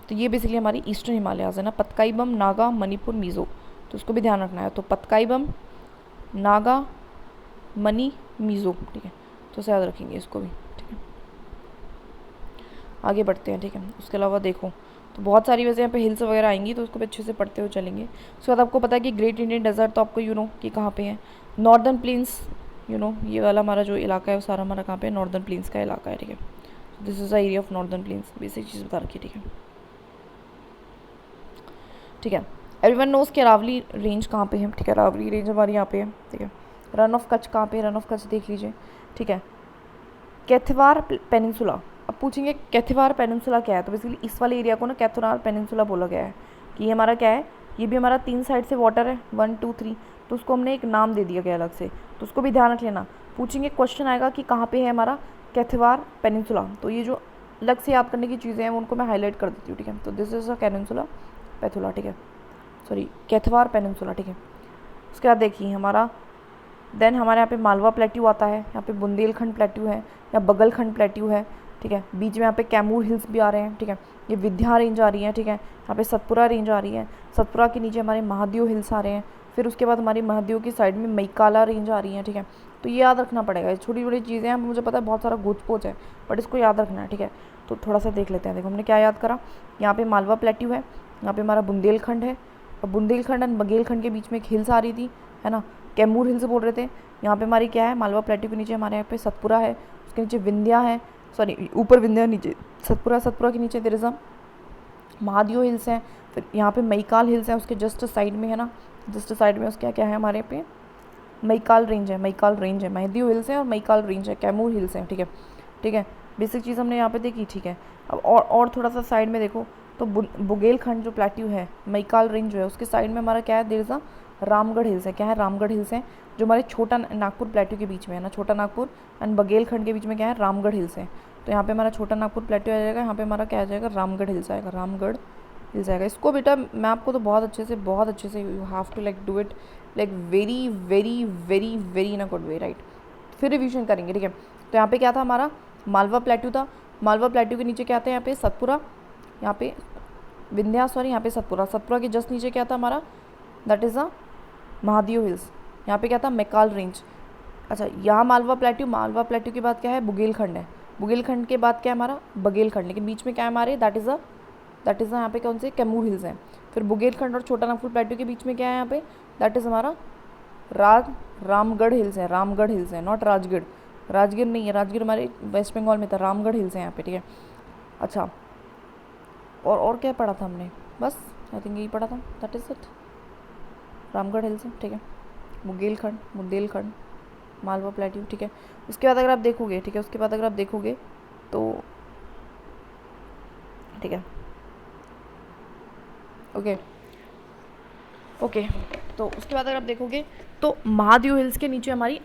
तो ये बेसिकली हमारी ईस्टर्न हिमालयाज़ है ना, पतकाई बम, नागा, मणिपुर, मिज़ो, तो उसको भी ध्यान रखना है। तो पतकाई बम, नागा, मनी, मिज़ो, ठीक है, तो से याद रखेंगे इसको भी, ठीक है। आगे बढ़ते हैं, ठीक है। उसके अलावा देखो तो बहुत सारी वैसे यहाँ पे हिल्स वगैरह आएंगी, तो उसको भी अच्छे से पढ़ते हुए चलेंगे। उसके बाद आपको पता है कि ग्रेट इंडियन डेजर्ट, तो आपको यू नो कि कहाँ पे है। नॉर्दर्न प्लेन्स, यू नो ये वाला हमारा जो इलाका है वो सारा हमारा कहाँ पे है, नॉर्दर्न प्लेन्स का इलाका है, ठीक है। This is the area of northern plains, basic चीज़ बता रखी है, ठीक है, ठीक है। एवरीवन नोज कि अरावली रेंज कहाँ पे है, ठीक है। अरावली रेंज हमारी यहाँ पे है, ठीक है। रन ऑफ कच्छ कहाँ पे है, रन ऑफ कच्छ देख लीजिए, ठीक है। कैथवार पेनिनसुला, अब पूछेंगे कैथवार पेनिनसुला क्या है, तो बेसिकली इस वाले एरिया को ना कैथवार पेनिनसुला बोला गया है कि ये हमारा क्या है, ये भी हमारा 3 साइड से वाटर है, 1 2 3, तो उसको हमने एक नाम दे दिया गया अलग से, तो उसको भी ध्यान रख लेना। पूछेंगे क्वेश्चन आएगा कि कहाँ पे है हमारा कैथवार पेनिनसुला, तो ये जो अलग से याद करने की चीज़ें हैं उनको मैं हाईलाइट कर देती हूँ, ठीक है। तो दिस इज़ अ पेनिनसुला पैथुला, ठीक है, सॉरी कैथवार पेनिनसुला, ठीक है। उसके बाद देखिए हमारा देन हमारे यहाँ पे मालवा प्लेट्यू आता है, यहाँ पे बुंदेलखंड प्लेट्यू है, या बगलखंड प्लेट्यू है, ठीक है। बीच में यहाँ पे कैमूर हिल्स भी आ रहे हैं, ठीक है। ये विंध्या रेंज आ रही है, ठीक है। यहाँ पे सतपुरा रेंज आ रही है, सतपुरा के नीचे हमारे महादेव हिल्स आ रहे हैं, फिर उसके बाद हमारी महादेव की साइड में मैकाला रेंज आ रही है, ठीक है। तो ये याद रखना पड़ेगा, ये छोटी छोटी चीज़ें हैं, मुझे पता है बहुत सारा गोच पोच है बट इसको याद रखना है, ठीक है। तो थोड़ा सा देख लेते हैं, देखो हमने क्या याद करा, यहाँ पे मालवा प्लेट्यू है, यहाँ पे हमारा बुंदेलखंड है, और बुंदेलखंड एंड बघेलखंड के बीच में एक हिल्स आ रही थी, है ना, कैमूर हिल्स बोल रहे थे। यहाँ पे हमारी क्या है, मालवा प्लेट्यू के नीचे हमारे यहाँ पे सतपुरा है, उसके नीचे विंध्या है, सॉरी ऊपर विंध्या नीचे सतपुरा, सतपुरा के नीचे तेरे महादेव हिल्स हैं, फिर यहाँ पे मैकाल हिल्स हैं उसके जस्ट साइड में, है ना, जस्ट साइड में उसके क्या है हमारे पे मैकाल रेंज है, मैकाल रेंज है, महादेव हिल्स है और मैकाल रेंज है, कैमूर हिल्स हैं, ठीक है, ठीक है। बेसिक चीज़ हमने यहाँ पे देखी, ठीक है। अब और थोड़ा सा साइड में देखो तो बुगेलखंड जो प्लेट्यू है, मैकाल रेंज जो है उसके साइड में हमारा क्या है, देर इज़ रामगढ़ हिल्स है, क्या है, रामगढ़ हिल्स है, जो हमारे छोटा नागपुर प्लेट्यू के बीच में है ना, छोटा नागपुर एंड बघेलखंड के बीच में क्या है, रामगढ़ हिल्स है। तो यहाँ पे हमारा छोटा नागपुर प्लेट्यू आ जाएगा, यहाँ पे हमारा क्या आ जाएगा, रामगढ़ हिल्स आएगा, रामगढ़ हिल्स आएगा। इसको बेटा मैं आपको तो बहुत अच्छे से you have to like do it like very very very very in a good way, right. फिर रिविजन करेंगे, ठीक है। तो यहाँ पे क्या था हमारा, मालवा प्लेट्यू था, मालवा प्लेट्यू के नीचे क्या था, यहाँ पे सतपुरा, यहाँ पे विंध्या, सॉरी यहाँ पे सतपुरा, सतपुरा के जस्ट नीचे क्या था हमारा, that is a Mahadev hills, यहाँ पे क्या था, मैकाल रेंज। अच्छा यहाँ मालवा प्लेट्यू के बाद क्या है, बुगेलखंड है, बुगेलखंड के बाद क्या है हमारा, बघेलखंड, लेकिन बीच में क्या है हमारे, दैट इज़ यहाँ पे कौन से, कैमूर हिल्स हैं। फिर बुगेलखंड और छोटा नागपुर प्लेट्यू के बीच में क्या है यहाँ पे, दैट इज़ हमारा रामगढ़ हिल्स है, रामगढ़ हिल्स है, नॉट राजगढ़, राजगीर नहीं है, राजगीर हमारे वेस्ट बंगाल में था, रामगढ़ हिल्स है यहाँ पे, ठीक है। अच्छा और क्या पढ़ा था हमने, बस आई थिंक यही पढ़ा था, that is it, Ramgarh hills है, ठीक है। बुंदेलखंड, मालवा प्लेट्यू, ठीक है। उसके बाद अगर आप देखोगे, ठीक है, उसके बाद अगर आप देखोगे तो ठीक है, ओके ओके। तो उसके बाद अगर आप देखोगे तो महादेव हिल्स के नीचे हमारी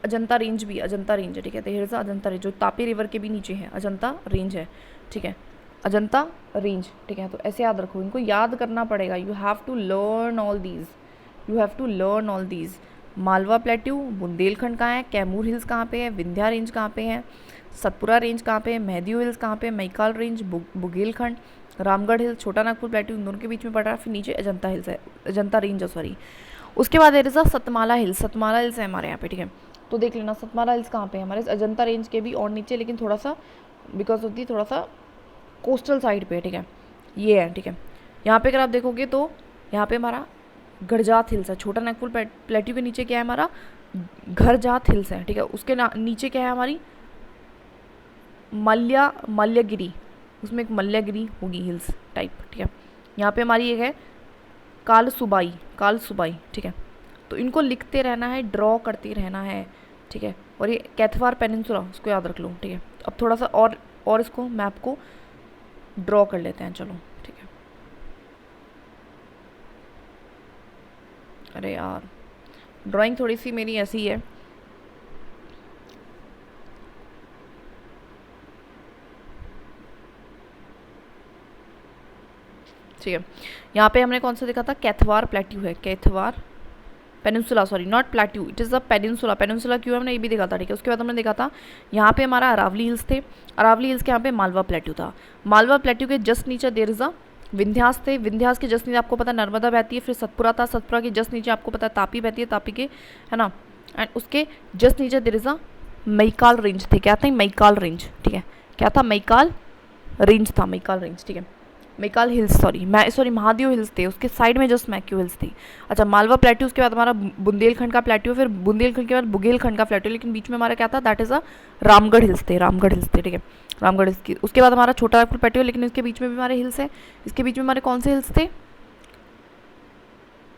अजंता रेंज भी, अजंता रेंज है, ठीक है। तो हिल्स अजंता रेंज जो तापी रिवर के भी नीचे है, अजंता रेंज है, ठीक है, अजंता रेंज, ठीक है। तो ऐसे याद रखो, इनको याद करना पड़ेगा, you have to learn all these, you have to learn all these. Malwa plateau, Bundelkhand कहाँ है, कैमूर हिल्स कहाँ पे है, विंध्या रेंज कहाँ पे है, सतपुरा रेंज कहाँ पे है, महादेव हिल्स कहाँ पे है, मैकाल रेंज, बुगेलखंड, रामगढ़ हिल्स, छोटा नागपुर प्लेट्यू, इन दोनों के बीच में पड़ रहा है, फिर नीचे अजंता हिल्स है, अजंता रेंज है, सॉरी। उसके बाद एरिजा सतमाला हिल्स, सतमाला हिल्स है हमारे यहाँ पे, ठीक है। तो देख लेना सतमाला हिल्स कहाँ पे है, हमारे अजंता रेंज के भी और नीचे, लेकिन थोड़ा सा बिकॉज ऑफ दी थोड़ा सा कोस्टल साइड पे, ठीक है, ये है, ठीक है। यहाँ पे अगर आप देखोगे तो यहाँ पे हमारा गढ़जात हिल्स है, छोटा नागपुर प्लेट्यू के नीचे क्या है हमारा, घरजात हिल्स है, ठीक है। उसके नीचे क्या है हमारी मल्यगिरी, उसमें एक मल्यगिरी होगी हिल्स टाइप, ठीक है। यहाँ पे हमारी एक है कालसुबाई, ठीक है। तो इनको लिखते रहना है, ड्रॉ करते रहना है, ठीक है। और ये कैथवार पेनिनसुला, उसको याद रख लो, ठीक है। अब थोड़ा सा और इसको मैप को ड्रॉ कर लेते हैं, चलो, ठीक है। अरे यार, ड्राइंग थोड़ी सी मेरी ऐसी है। ठीक है, यहाँ पे हमने कौन सा देखा था, कैथवार प्लेट्यू है, Kathiawar peninsula, sorry not plateau, it is the peninsula. Peninsula क्यों है हमने ये भी देखा था। ठीक है, उसके बाद हमने देखा था यहाँ पे हमारा अरावली हिल्स थे, अरावली हिल्स के यहाँ पे मालवा प्लेट्यू था, मालवा प्लेट्यू के जस्ट नीचे देर इज़ अ विंध्यास थे, विंध्यास के जस्ट नीचे आपको पता है नर्मदा बहती है, फिर सतपुरा था, सतपुरा के जस्ट नीचे आपको पता है तापी बहती है, तापी के, है ना, एंड उसके जस्ट नीचे there is a Maikal range थे, क्या था मैकाल रेंज। ठीक है, क्या था, मैकाल रेंज था, मैकाल रेंज। ठीक है, Maikal hills, sorry Mahadev hills थे, उसके साइड में जस्ट मैक्यू हिल्स थी। अच्छा, मालवा प्लेट्यू, उसके बाद हमारा बुंदेलखंड का प्लेट्यू, फिर बुंदेलखंड के बाद बुगेलखंड का प्लेट्यू, लेकिन बीच में हमारा क्या था, that is a Ramgarh hills थे, रामगढ़ हिल्स थे। ठीक है, रामगढ़ हिल्स की, उसके बाद हमारा छोटा नागपुर प्लेट्यू, लेकिन इसके बीच में भी हमारे हिल्स है, इसके बीच में हमारे कौन से हिल्स थे,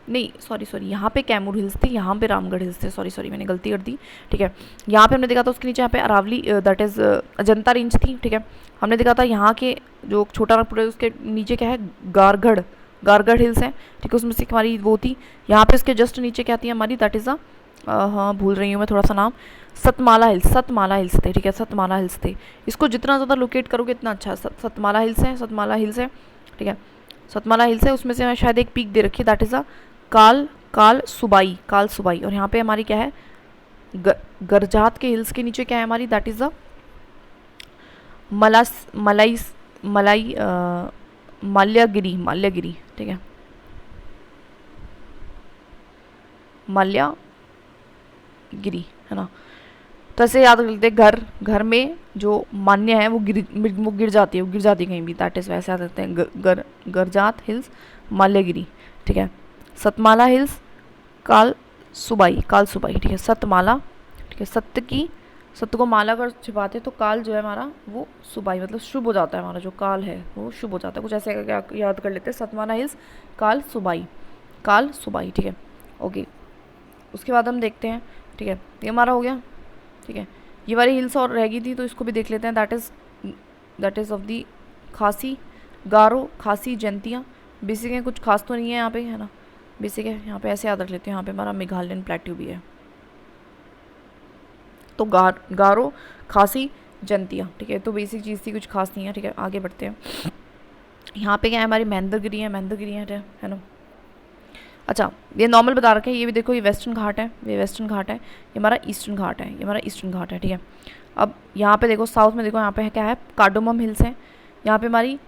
नहीं सॉरी यहाँ पे कैमूर हिल्स थे, यहाँ पे रामगढ़ हिल्स थे, सॉरी मैंने गलती कर दी। ठीक है, यहाँ पे हमने देखा था उसके नीचे यहाँ पे Aravali that is Ajanta range थी। ठीक है, हमने देखा था यहाँ के जो छोटा नागपुर है उसके नीचे क्या है, गारगढ़ हिल्स है। ठीक है, उसमें से हमारी वो थी, यहाँ पे उसके जस्ट नीचे क्या थी हमारी, दैट इज़ हाँ भूल रही हूँ मैं थोड़ा सा नाम, सतमाला हिल्स थे। ठीक है, सतमाला हिल्स थे, इसको जितना ज़्यादा लोकेट करोगे इतना अच्छा। सतमाला हिल्स है। ठीक है, सतमाला हिल्स है, उसमें से शायद एक पीक दे रखी है, दैट इज़ काल सुबाई, और यहाँ पे हमारी क्या है, गरजात के हिल्स के नीचे क्या है हमारी, दैट इज़ माल्यागिरी। ठीक है, माल्यागिरी, है ना। तो ऐसे याद कर लेते हैं, घर में जो मान्य है वो गिर जाती है कहीं भी, दैट इज़ वैसे याद करते हैं, गरजात हिल्स, माल्यागिरी। ठीक है, सतमाला हिल्स, काल सुबाई। ठीक है, सतमाला। ठीक है, सत्य को माला कर छिपाते तो काल जो है हमारा वो सुबाई, मतलब शुभ हो जाता है, हमारा जो काल है वो शुभ हो जाता है, कुछ ऐसे करके याद कर लेते हैं, सतमाला हिल्स, काल सुबाई। ठीक है, ओके, उसके बाद हम देखते हैं। ठीक है, ये हमारा हो गया। ठीक है, ये वाली हिल्स और रह गई थी तो इसको भी देख लेते हैं, दैट इज़ ऑफ दी खासी, गारो, खासी, जयंतियाँ। बेसिक है, कुछ खास तो नहीं है यहाँ पे, है ना, बेसिक है। यहाँ पे ऐसे याद रख लेते हैं, यहाँ पे हमारा मेघालयन प्लेट्यू भी है, तो गारो, खासी, जयंतिया। ठीक है, तो बेसिक चीज़ थी, कुछ खास नहीं है। ठीक है, आगे बढ़ते हैं। यहाँ पे क्या है, हमारी महेंद्रगिरी है ना। अच्छा, ये नॉर्मल बता रखे हैं, ये भी देखो, ये वेस्टर्न घाट है, ये हमारा ईस्टर्न घाट है। ठीक है, अब यहाँ पे देखो साउथ में, देखो यहाँ पे क्या है, कार्डोमम हिल्स है, यहाँ पे हमारी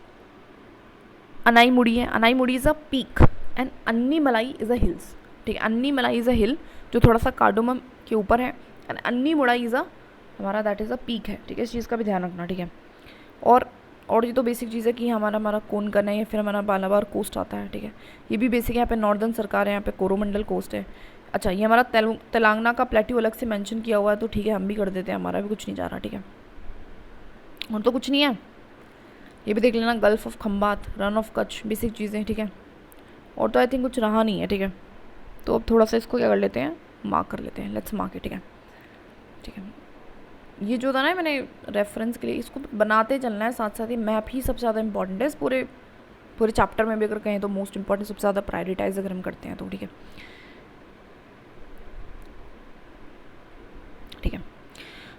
अनाईमुड़ी है, Anaimudi is a peak and Anamalai is a hills. ठीक है, अन्नीमलाई इज़ अ हिल जो थोड़ा सा कार्डोमम के ऊपर है, एंड अन्नीमुड़ाई इज़ अ हमारा दैट इज़ अ पीक है। ठीक है, इस चीज़ का भी ध्यान रखना। ठीक है, और ये तो बेसिक चीज़ है कि हमारा कोंकण है, या फिर हमारा बालाबार कोस्ट आता है। ठीक है, ये भी बेसिक है, यहाँ पे नॉर्दर्न सरकार है, यहाँ पे कोरोमंडल कोस्ट है। अच्छा, ये हमारा तेलंगाना का प्लेट्यू अलग से मेंशन किया हुआ है, तो ठीक है हम भी कर देते हैं, हमारा भी कुछ नहीं जा रहा। ठीक है, और तो कुछ नहीं है, ये भी देख लेना, gulf of Khambhat, run of Kutch, basic चीज़ें। ठीक है, और तो आई थिंक कुछ रहा नहीं है। ठीक है, तो अब थोड़ा सा इसको क्या कर लेते हैं, मार्क कर लेते हैं, लेट्स मार्क इट। ठीक है, ये जो था ना, मैंने रेफरेंस के लिए इसको बनाते चलना है, साथ साथ ही मैप ही सबसे ज़्यादा इंपॉर्टेंट है इस पूरे चैप्टर में भी, अगर कहें तो मोस्ट इंपॉर्टेंट, सबसे ज़्यादा प्रायोरिटाइज अगर हम करते हैं तो। ठीक है,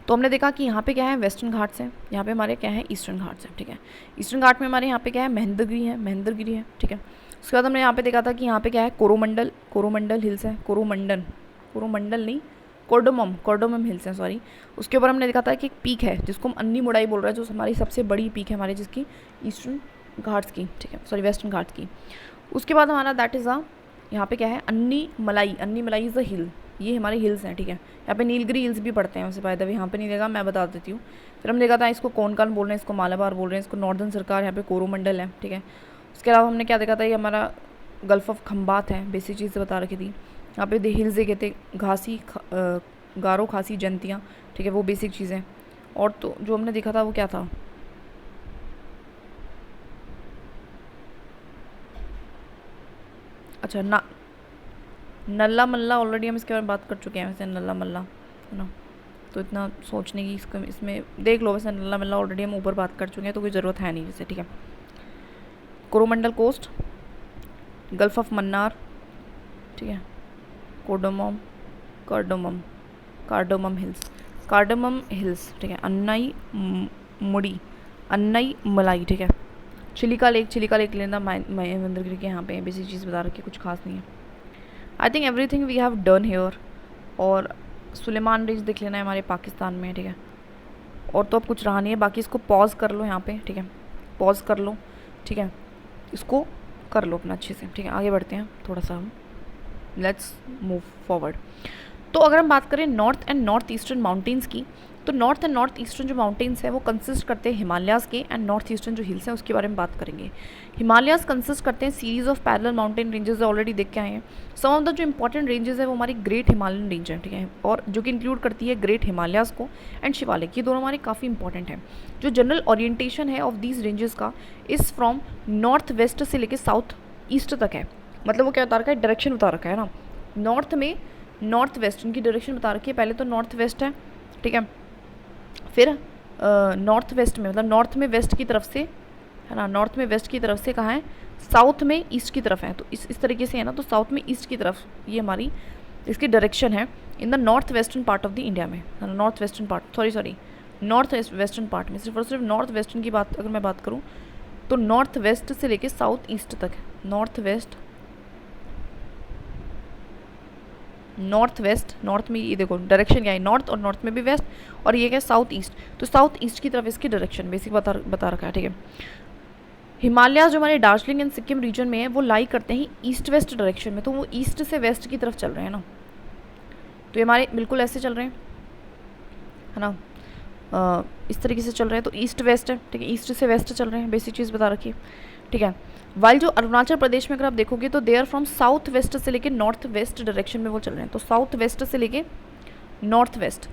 तो हमने देखा कि यहाँ पे क्या है, वेस्टर्न घाट्स हैं, यहाँ पे हमारे क्या है, ईस्टर्न घाट्स हैं। ठीक है, ईस्टर्न घाट में हमारे यहाँ पे क्या है, महेंद्रगिरी है। ठीक है, उसके बाद हमने यहाँ पे देखा था कि यहाँ पे क्या है, कोरोमंडल हिल्स है, कोरोमंडल नहीं, कोर्डोमम हिल्स हैं, सॉरी। उसके ऊपर हमने देखा था कि एक पीक है जिसको हम अन्नीमुड़ाई बोल रहे हैं, जो हमारी सबसे बड़ी पीक है हमारी, जिसकी ईस्टर्न घाट्स की, ठीक है, सॉरी वेस्टर्न घाट्स की। उसके बाद हमारा दैट इज़ यहाँ पे क्या है, अन्नीमलाई इज़ द हिल, ये हमारे हिल्स हैं। ठीक है, यहाँ पे नीलगिरी हिल्स भी पड़ते हैं वैसे, बाय द वे यहाँ पे नहीं देगा, मैं बता देती हूँ। फिर हमने देखा था इसको कोंकण बोल रहे हैं, इसको मालाबार बोल रहे हैं, इसको नॉर्दर्न सरकार, यहाँ पे कोरोमंडल है। ठीक है, उसके अलावा हमने क्या देखा था, ये हमारा गल्फ ऑफ खम्बात है, बेसिक चीज़ बता रखी थी। यहाँ पे हिल्स देखे थे, गारो, खासी, जयंतियाँ। ठीक है, वो बेसिक चीज़ें। और तो जो हमने देखा था वो क्या था, अच्छा नल्ला मल्ला, ऑलरेडी हम इसके बारे में बात कर चुके हैं वैसे, नल्ला मल्ला, है ना, तो इतना सोचने की इसको इसमें देख लो, वैसे नल्ला मल्ला ऑलरेडी हम ऊपर बात कर चुके हैं, तो कोई ज़रूरत है नहीं वैसे। ठीक है, Coromandel coast, gulf of Mannar. ठीक है, cardamom, cardamom, cardamom hills, cardamom hills, ठीक है। अन्नाई मुड़ी, अन्नाई मलाई, ठीक है। चिलिका लेक, चिलिका लेक लेना महेंद्रगिरी के यहाँ पे बेसिक चीज़ बता रखी है, कुछ खास नहीं है। I think everything we have done here. और सुलेमान रिज देख लेना है, हमारे पाकिस्तान में, ठीक है। और तो अब कुछ रहा नहीं है, बाकी इसको पॉज कर लो यहाँ पे, ठीक है, पॉज कर लो, ठीक है, इसको कर लो अपना अच्छे से, ठीक है। आगे बढ़ते हैं थोड़ा सा हम, लेट्स मूव फॉरवर्ड। तो अगर हम बात करें north and north eastern mountains की, तो नॉर्थ एंड नॉर्थ ईस्टर्न जो माउंटेन्स हैं वो कंसिस्ट करते हैं हिमालयाज़ के, एंड नॉर्थ ईस्टर्न जो हिल्स हैं उसके बारे में बात करेंगे। हिमालयाज़ कंसिस्ट करते हैं series of parallel mountain ranges, already देख के आए हैं। सम ऑफ द जो इंपॉर्टेंट रेंजेस है वो हमारी ग्रेट हिमालयन रेंज है, ठीक है, और जो कि इंक्लूड करती है ग्रेट हिमालयाज़ को एंड शिवालिक, ये दोनों हमारे काफ़ी इंपॉर्टेंट हैं। जो जनरल ओरिएंटेशन है ऑफ दीज रेंजेस का इस फ्रॉम नॉर्थ वेस्ट से लेकर साउथ ईस्ट तक है। मतलब वो क्या बता रखा है, डायरेक्शन बता रखा है ना, नॉर्थ में नॉर्थ वेस्ट उनकी डायरेक्शन बता रखी है। पहले तो नॉर्थ वेस्ट है, ठीक है, फिर नॉर्थ वेस्ट में, मतलब नॉर्थ में वेस्ट की तरफ से, है ना, नॉर्थ में वेस्ट की तरफ से कहाँ है, साउथ में ईस्ट की तरफ है। तो इस तरीके से है ना, तो साउथ में ईस्ट की तरफ ये हमारी इसकी डायरेक्शन है in the north western part of the India में, north western part, sorry north western part में, सिर्फ और सिर्फ नॉर्थ वेस्टर्न की बात अगर मैं बात करूँ तो नॉर्थ वेस्ट से लेके साउथ ईस्ट तक है। North west, north west, north में ये देखो डायरेक्शन क्या है, नॉर्थ, और नॉर्थ में भी वेस्ट, और ये क्या है साउथ ईस्ट, तो साउथ ईस्ट की तरफ इसकी डायरेक्शन बेसिक बता रखा है, ठीक है। हिमालय जो हमारे दार्जिलिंग एंड सिक्किम रीजन में है वो लाई करते हैं ईस्ट वेस्ट डायरेक्शन में, तो वो ईस्ट से वेस्ट की तरफ चल रहे हैं ना, तो ये हमारे बिल्कुल ऐसे चल रहे हैं, है ना, इस तरीके से चल रहे हैं, तो ईस्ट वेस्ट है, ठीक है, ईस्ट से वेस्ट चल रहे हैं, बेसिक चीज़ बता रखी है, ठीक है। वाइल जो अरुणाचल प्रदेश में अगर आप देखोगे तो they are from south west से लेके नॉर्थ वेस्ट डायरेक्शन में वो चल रहे हैं, तो साउथ वेस्ट से लेके north west,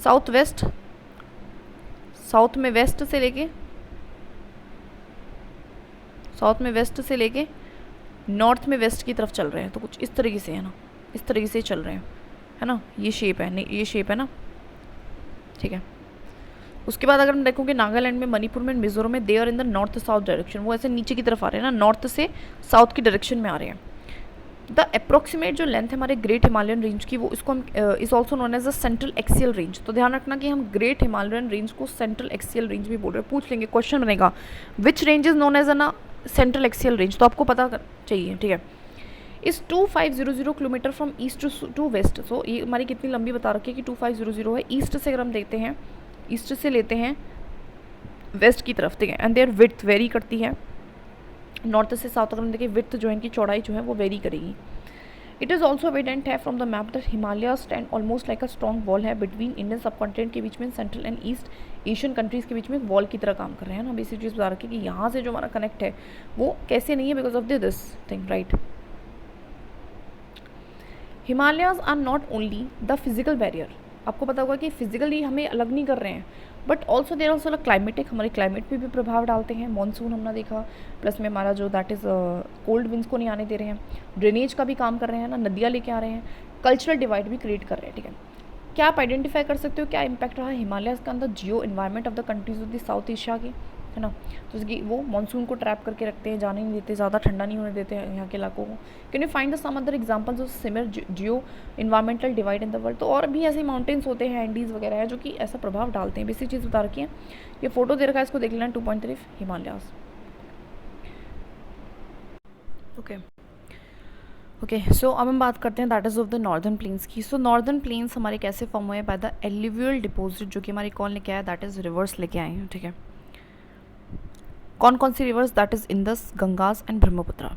south west, south में वेस्ट से लेके, साउथ में वेस्ट से लेके नॉर्थ में वेस्ट की तरफ चल रहे हैं, तो कुछ इस तरीके से है ना, इस तरीके से चल रहे हैं, है ना, ये शेप है, नहीं ये शेप है ना, ठीक है। उसके बाद अगर हम देखोगे नागालैंड में, मणिपुर में, मिजोरम में, they are in the north south direction, वो ऐसे नीचे की तरफ आ रहे हैं ना, नॉर्थ से साउथ की डायरेक्शन में आ रहे हैं। द अप्रोक्सीमेट जो लेंथ है हमारे ग्रेट हिमालयन रेंज की, वो इसको हम is also known as the central axial range, तो ध्यान रखना कि हम ग्रेट हिमालयन रेंज को सेंट्रल एक्सियल रेंज भी बोल रहे हैं, पूछ लेंगे, क्वेश्चन बनेगा which range is known as a central axial range, तो आपको पता चाहिए, ठीक है। इस 2500 kilometre from east to west, so ये हमारी कितनी लंबी बता रखी है कि 2500 है, ईस्ट से अगर हम देखते हैं, ईस्ट से लेते हैं वेस्ट की तरफ, ठीक है, एंड देयर विड्थ वेरी करती है, नॉर्थ से साउथ अगर हम देखें विड्थ जो है इनकी चौड़ाई जो है वो वेरी करेगी। इट इज़ ऑल्सो एविडेंट है from the map that Himalaya stand almost like a strong wall है बिटवीन इंडियन सब कॉन्टिनेंट के बीच में, central and east Asian countries के बीच में वॉल की तरह काम कर रहे हैं ना, बेसिक चीज़ बता रखी है कि यहाँ से जो हमारा कनेक्ट है वो कैसे नहीं है, because of this thing, right. Himalayas are not only the physical barrier, आपको पता होगा कि फिजिकली हमें अलग नहीं कर रहे हैं, but also there also climatic, हमारे क्लाइमेट पे भी प्रभाव डालते हैं। मॉनसून हमने देखा, प्लस में हमारा जो दैट इज़ कोल्ड विंड्स को नहीं आने दे रहे हैं, ड्रेनेज का भी काम कर रहे हैं ना, नदियाँ लेके आ रहे हैं, कल्चरल डिवाइड भी क्रिएट कर रहे हैं, ठीक है। क्या आप आइडेंटिफाई कर सकते हो क्या इम्पैक्ट रहा है हिमालय का अंदर geo environment of the countries of the South Asia की, है ना, तो उसकी वो मानसून को ट्रैप करके रखते हैं, जाने नहीं देते, ज़्यादा ठंडा नहीं होने देते हैं यहाँ के इलाकों को। Can you find the some other examples of similar geo environmental divide in the world, तो और भी ऐसे माउंटेन्स होते हैं, एंडीज वगैरह है जो कि ऐसा प्रभाव डालते हैं, बेसिक चीज़ बता रखी है। ये फोटो दे रखा है, इसको देख लेना, 2.3 हिमालयाज, ओके। सो अब हम बात करते हैं that is of the northern plains की। सो नॉर्दर्न प्लेन्स हमारे कैसे फॉर्म हुए हैं, बाय द एल्यूवियल डिपोजिट, जो कि हमारी कौन लेके आया, दैट इज़ रिवर्स लेके आए हैं, ठीक है। कौन कौन सी rivers, that is Indus, Ganges and Brahmaputra.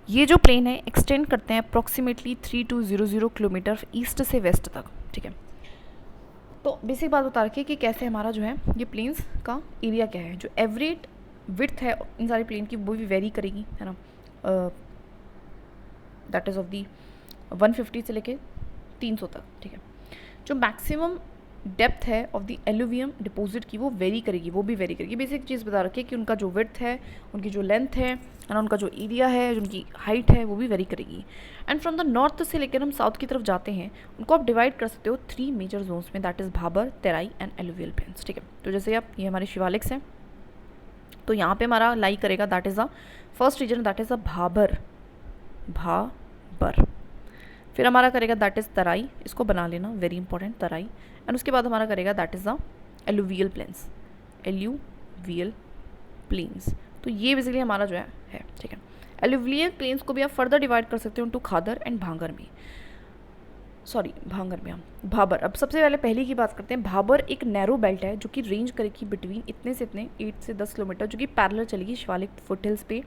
ये जो प्लेन है एक्सटेंड करते हैं अप्रॉक्सीमेटली 3200 किलोमीटर ईस्ट से वेस्ट तक, ठीक है। तो बेसिक बात बता रखी है कि कैसे हमारा जो है ये प्लेन्स का एरिया क्या है, जो एवरेज विड्थ है इन सारी प्लेन की वो भी वेरी करेगी, है ना, दैट इज़ ऑफ दी 150 से लेके 300 तक, ठीक है। जो मैक्सिमम डेप्थ है ऑफ द एलुवियम डिपॉजिट की वो वेरी करेगी, वो भी वेरी करेगी। बेसिक चीज़ बता रखी है कि उनका जो विड्थ है, उनकी जो लेंथ है ना, उनका जो एरिया है, जो उनकी हाइट है वो भी वेरी करेगी। एंड फ्रॉम द नॉर्थ से लेकर हम साउथ की तरफ जाते हैं, उनको आप डिवाइड कर सकते हो 3 मेजर जोन्स में, that is Bhabar, Terai and alluvial plains, ठीक है। तो जैसे आप ये हमारे शिवालिक्स हैं, तो यहाँ पे हमारा लाई करेगा that is the first region, that is the Bhabar, Bhabar, फिर हमारा करेगा दैट इज़ तराई, इसको बना लेना, वेरी इंपॉर्टेंट, तराई। एंड उसके बाद हमारा करेगा that is the alluvial plains, alluvial plains. तो ये बेसिकली हमारा जो है ठीक है। एलुवियल प्लेन्स को भी आप फर्दर डिवाइड कर सकते हो टू खादर एंड भांगर में, सॉरी भांगर में, हम भाबर। अब सबसे पहले पहली की बात करते हैं। भाबर एक नैरो बेल्ट है जो कि रेंज करेगी बिटवीन इतने से इतने 8 से 10 किलोमीटर, जो कि पैरेलल चलेगी शिवालिक फुटहिल्स पे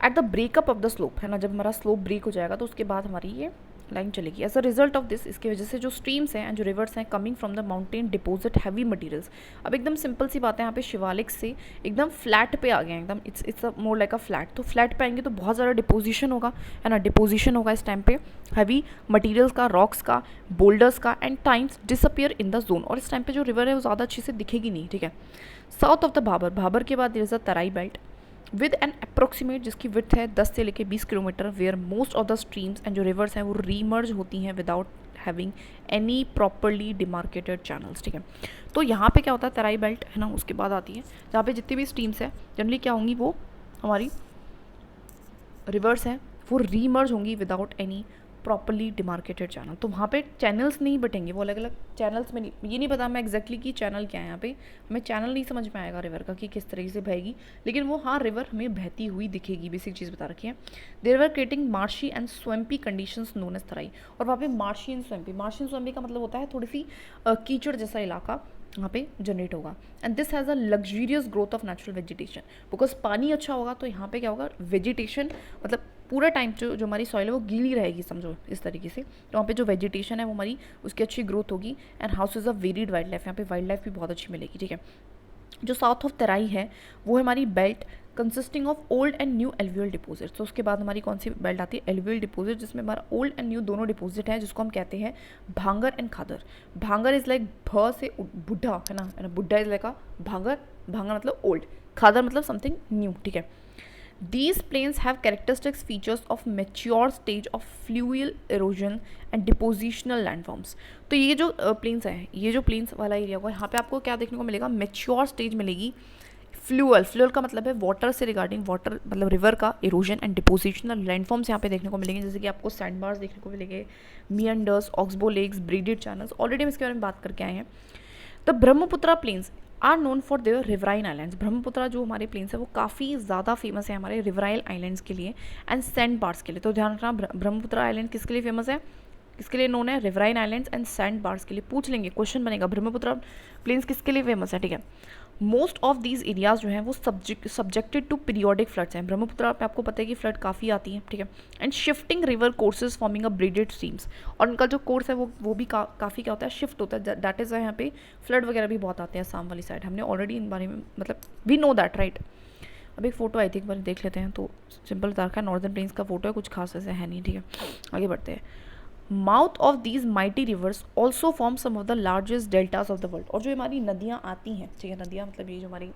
at the breakup of the slope, है ना, जब हमारा स्लोप ब्रेक हो जाएगा तो उसके बाद हमारी ये लाइन चलेगी। As a result of this, इसकी वजह से जो स्ट्रीम्स हैं एंड जो रिवर्स हैं coming from the mountain deposit heavy materials. अब एकदम सिंपल सी बात है, यहाँ पे शिवालिक से एकदम फ्लैट पे आ गए हैं, एकदम it's more like a flat. तो फ्लैट पे आएंगे तो बहुत ज़्यादा डिपोजिशन होगा, है ना, डिपोजिशन होगा इस टाइम पे हैवी मटीरियल्स का, रॉक्स का, बोल्डर्स का, and times disappear in the zone. और इस टाइम पे जो रिवर है वो ज़्यादा अच्छे से दिखेगी नहीं, ठीक है। South of the Bhabar, Bhabar के बाद there is a Terai belt with an approximate, जिसकी विड्थ है 10 से लेके 20 kilometre, where most of the streams and जो रिवर्स हैं वो रीमर्ज होती हैं without having any properly demarcated channels, ठीक है। तो यहाँ पे क्या होता है, तराई बेल्ट, है ना, उसके बाद आती है जहाँ पे जितनी भी स्ट्रीम्स हैं जनरली क्या होंगी, वो हमारी रिवर्स हैं वो रीमर्ज होंगी without any properly demarcated channel. तो वहाँ पे चैनल्स नहीं बटेंगे, वो अलग अलग चैनल्स में नहीं, ये नहीं पता मैं एग्जैक्टली कि चैनल क्या है यहाँ पे, हमें चैनल नहीं समझ में आएगा रिवर का कि किस तरीके से बहेगी, लेकिन वो हाँ रिवर हमें बहती हुई दिखेगी, बेसिक चीज़ बता रखी है। There were creating marshy and swampy conditions known as Terai. और वहाँ पे मार्शी एंड स्वैम्पी का मतलब होता है थोड़ी सी कीचड़ जैसा इलाका वहाँ पे जनरेट होगा। And this has a luxurious growth of natural vegetation, because पानी अच्छा होगा तो यहाँ पे क्या होगा, वेजिटेशन, मतलब पूरा टाइम जो हमारी सॉइल है वो गीली रहेगी, समझो इस तरीके से। तो वहाँ पे जो वेजिटेशन है वो हमारी उसकी अच्छी ग्रोथ होगी। And house is a varied wild life, यहाँ पे वाइल्ड लाइफ भी बहुत अच्छी मिलेगी, ठीक है। जो साउथ ऑफ तराई है वो है हमारी belt consisting of old and new alluvial deposit. तो उसके बाद हमारी कौन सी बेल्ट आती है, एलुवियल डिपोजिट, जिसमें हमारा ओल्ड एंड न्यू दोनों डिपोजिट हैं, जिसको हम कहते हैं भांगर एंड खादर। भांगर इज लाइक भ से बुढ़ा, है ना, बुढ़ा इज लाइक अ भांगर, भांगर मतलब ओल्ड, खादर मतलब समथिंग न्यू, ठीक है। These plains have characteristic features of mature stage of fluvial erosion and depositional landforms। तो ये जो प्लेन्स हैं, ये जो प्लेन्स वाला एरिया होगा, यहाँ पे आपको क्या देखने को मिलेगा, मेच्योर स्टेज मिलेगी। फ्लूअल का मतलब है वाटर से रिगार्डिंग, वाटर मतलब रिवर का इरोजन एंड डिपोजिशनल लैंडफॉर्म्स यहाँ पे देखने को मिलेंगे, जैसे कि आपको सैंड बार्स देखने को मिलेंगे, meanders, oxbow lakes, braided channels, already हम इसके बारे में बात करके आए हैं। The Brahmaputra plains are known for their riverine islands. Brahmaputra जो हमारे प्लेन्स है वो काफ़ी ज़्यादा फेमस है हमारे रिवराइल आइलैंड्स के लिए एंड सैंड बार्स के लिए। तो ध्यान रखना, ब्रह्मपुत्रा आइलैंड किसके लिए फेमस है, किसके लिए नोन है, riverine islands and sand bars के लिए। पूछ लेंगे, क्वेश्चन बनेगा, ब्रह्मपुत्रा प्लेन्स किसके लिए फेमस है, ठीक है। मोस्ट ऑफ दीज एरियाज जो हैं वो सब्जेक्टेड टू पीरियोडिक फ्लड्स हैं। ब्रह्मपुत्रा पे आपको पता है कि फ्लड काफ़ी आती है, ठीक है। And shifting river courses forming a braided streams, और उनका जो कोर्स है वो भी काफ़ी क्या होता है, शिफ्ट होता है। दैट इज़ यहाँ पे फ्लड वगैरह भी बहुत आते हैं आसाम वाली साइड, हमने ऑलरेडी इन बारे में मतलब वी नो दैट राइट। अब एक फ़ोटो आई थी, एक बार देख लेते हैं। तो सिंपल बता रखा है, नॉर्दर्न प्लेन्स का फोटो है, कुछ खास ऐसे है नहीं, ठीक है। आगे बढ़ते हैं। Mouth of these mighty rivers also form some of the largest deltas of the world. और जो हमारी नदियाँ आती हैं, ठीक है, नदियाँ मतलब ये जो हमारी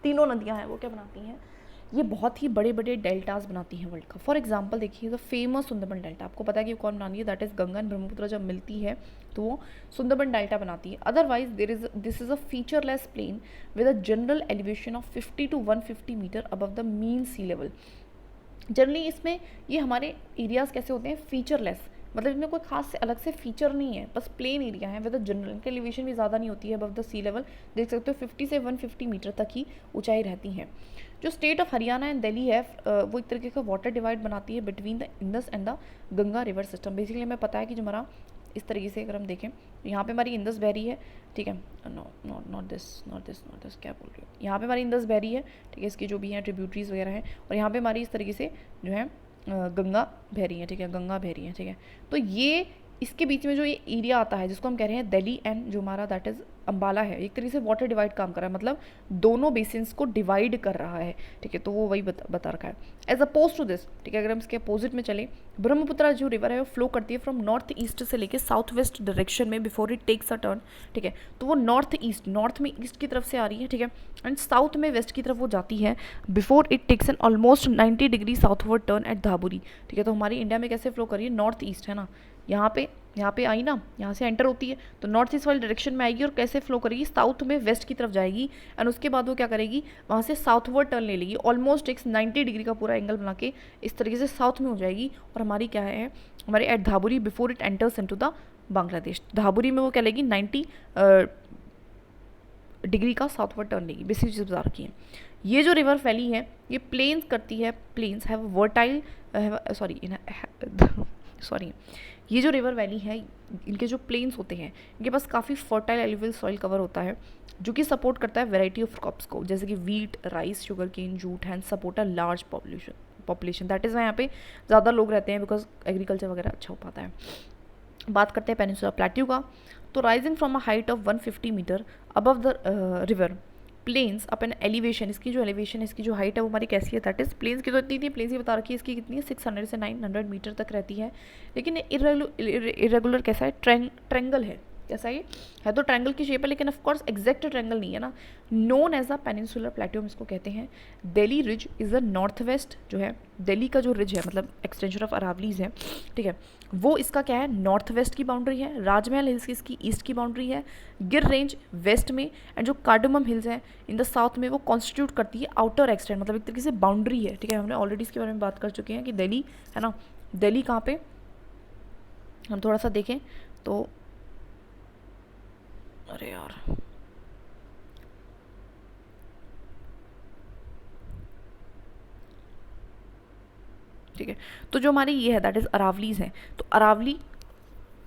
तीनों नदियाँ हैं वो क्या बनाती हैं, ये बहुत ही बड़े बड़े डेल्टास बनाती हैं वर्ल्ड का। फॉर एग्जांपल देखिए द फेमस सुंदरबन डेल्टा, आपको पता है कि कौन बनाती है, that is Ganga and Brahmaputra जब मिलती है तो वो सुंदरबन डेल्टा बनाती है। Otherwise this is a featureless plain with a general elevation of 50 to 150 metre above the mean sea level. Generally इसमें ये हमारे एरियाज़ कैसे होते हैं, फीचरलेस, मतलब इनमें कोई खास से अलग से फीचर नहीं है, बस प्लेन एरिया है विद जनरल, इनकी एलिवेशन भी ज़्यादा नहीं होती है अबव द सी लेवल, देख सकते हो 50 से 150 मीटर तक ही ऊंचाई रहती है। जो state of Haryana and Delhi है वो एक तरीके का वाटर डिवाइड बनाती है between the Indus and the Ganga river system. Basically हमें पता है कि जो हमारा इस तरीके से अगर हम देखें, यहाँ पे हमारी इंडस बह रही है, ठीक है, नॉट दिस क्या बोल रही हूँ, यहाँ पे हमारी इंडस बह रही है, ठीक है, इसकी जो भी हैं ट्रिब्यूटरीज वगैरह हैं, और यहाँ पे हमारी इस तरीके से जो है गंगा बह रही है, ठीक है, गंगा बह रही है, ठीक है। तो ये इसके बीच में जो ये एरिया आता है जिसको हम कह रहे हैं दिल्ली एंड जो हमारा दैट इज़ अम्बाला है, एक तरीके से वाटर डिवाइड काम कर रहा है, मतलब दोनों बेसिन्स को डिवाइड कर रहा है, ठीक है। तो वो वही बता रखा है। एज अपोज टू दिस, ठीक है, अगर हम इसके अपोजिट में चले, ब्रह्मपुत्रा जो रिवर है वो फ्लो करती है फ्रॉम नॉर्थ ईस्ट से लेके साउथ वेस्ट डायरेक्शन में before it takes a turn, ठीक है। तो वो नॉर्थ में ईस्ट की तरफ से आ रही है, ठीक है, एंड साउथ में वेस्ट की तरफ वो जाती है before it takes an almost 90 degree southward turn at Dhubri, ठीक है। तो हमारी इंडिया में कैसे फ्लो कर रही है, नॉर्थ ईस्ट, है ना, यहाँ पे आई ना, यहाँ से एंटर होती है तो नॉर्थ ईस्ट वाली डायरेक्शन में आएगी और कैसे फ्लो करेगी, साउथ में वेस्ट की तरफ जाएगी एंड उसके बाद वो क्या करेगी, वहाँ से साउथवर्ड टर्न ले लेगी, ऑलमोस्ट एक 90 डिग्री का पूरा एंगल बना के इस तरीके से साउथ में हो जाएगी। और हमारी क्या है, हमारे at Dhubri before it enters into the Bangladesh, Dhubri में वो क्या लेगी 90 डिग्री का साउथवर्ड टर्न लेगी। बेसिक चीज़ बता रखी है। ये जो रिवर वैली है ये प्लेन्स करती है, प्लेन्स हैव वर्टाइल सॉरी ये जो रिवर वैली है इनके जो प्लेन्स होते हैं इनके पास काफ़ी फर्टाइल एलुवियल सॉइल कवर होता है जो कि सपोर्ट करता है वेराइटी ऑफ क्रॉप्स को, जैसे कि wheat, rice, sugarcane, jute, hand support a large population that is यहाँ पे ज़्यादा लोग रहते हैं बिकॉज एग्रीकल्चर वगैरह अच्छा हो पाता है। बात करते हैं पेनिनसुला प्लेट्यू का, तो rising from a height of 150 metre above the river plains upon elevation, इसकी जो एलिवेशन है, इसकी जो हाइट है वो हमारी कैसी है, दैट इज प्लेन्स की तो इतनी थी, प्लेन्स ही बता रखी है, इसकी कितनी है 600 से 900 मीटर तक रहती है। लेकिन इरेगुलर कैसा है, ट्रैंगल है, कैसा है तो ट्रायंगल की शेप है लेकिन ऑफकोर्स एग्जैक्ट ट्रायंगल नहीं है ना। Known as a peninsular plateau हम इसको कहते हैं। Delhi ridge is the north west जो है, दिल्ली का जो रिज है मतलब एक्सटेंशन ऑफ अरावलीज है, ठीक है, वो इसका क्या है नॉर्थ वेस्ट की बाउंड्री है। राजमहल हिल्स इसकी ईस्ट की बाउंड्री है। गिर रेंज वेस्ट में एंड जो कार्डमम हिल्स है इन द साउथ में वो कॉन्स्टिट्यूट करती है आउटर एक्सटेंट, मतलब एक तरीके से बाउंड्री है, ठीक है। हमने ऑलरेडी इसके बारे में बात कर चुके हैं कि दिल्ली है ना, दिल्ली कहाँ पे, हम थोड़ा सा देखें तो अरे यार ठीक है, तो जो हमारी ये है दैट इज़ अरावलीज है, तो अरावली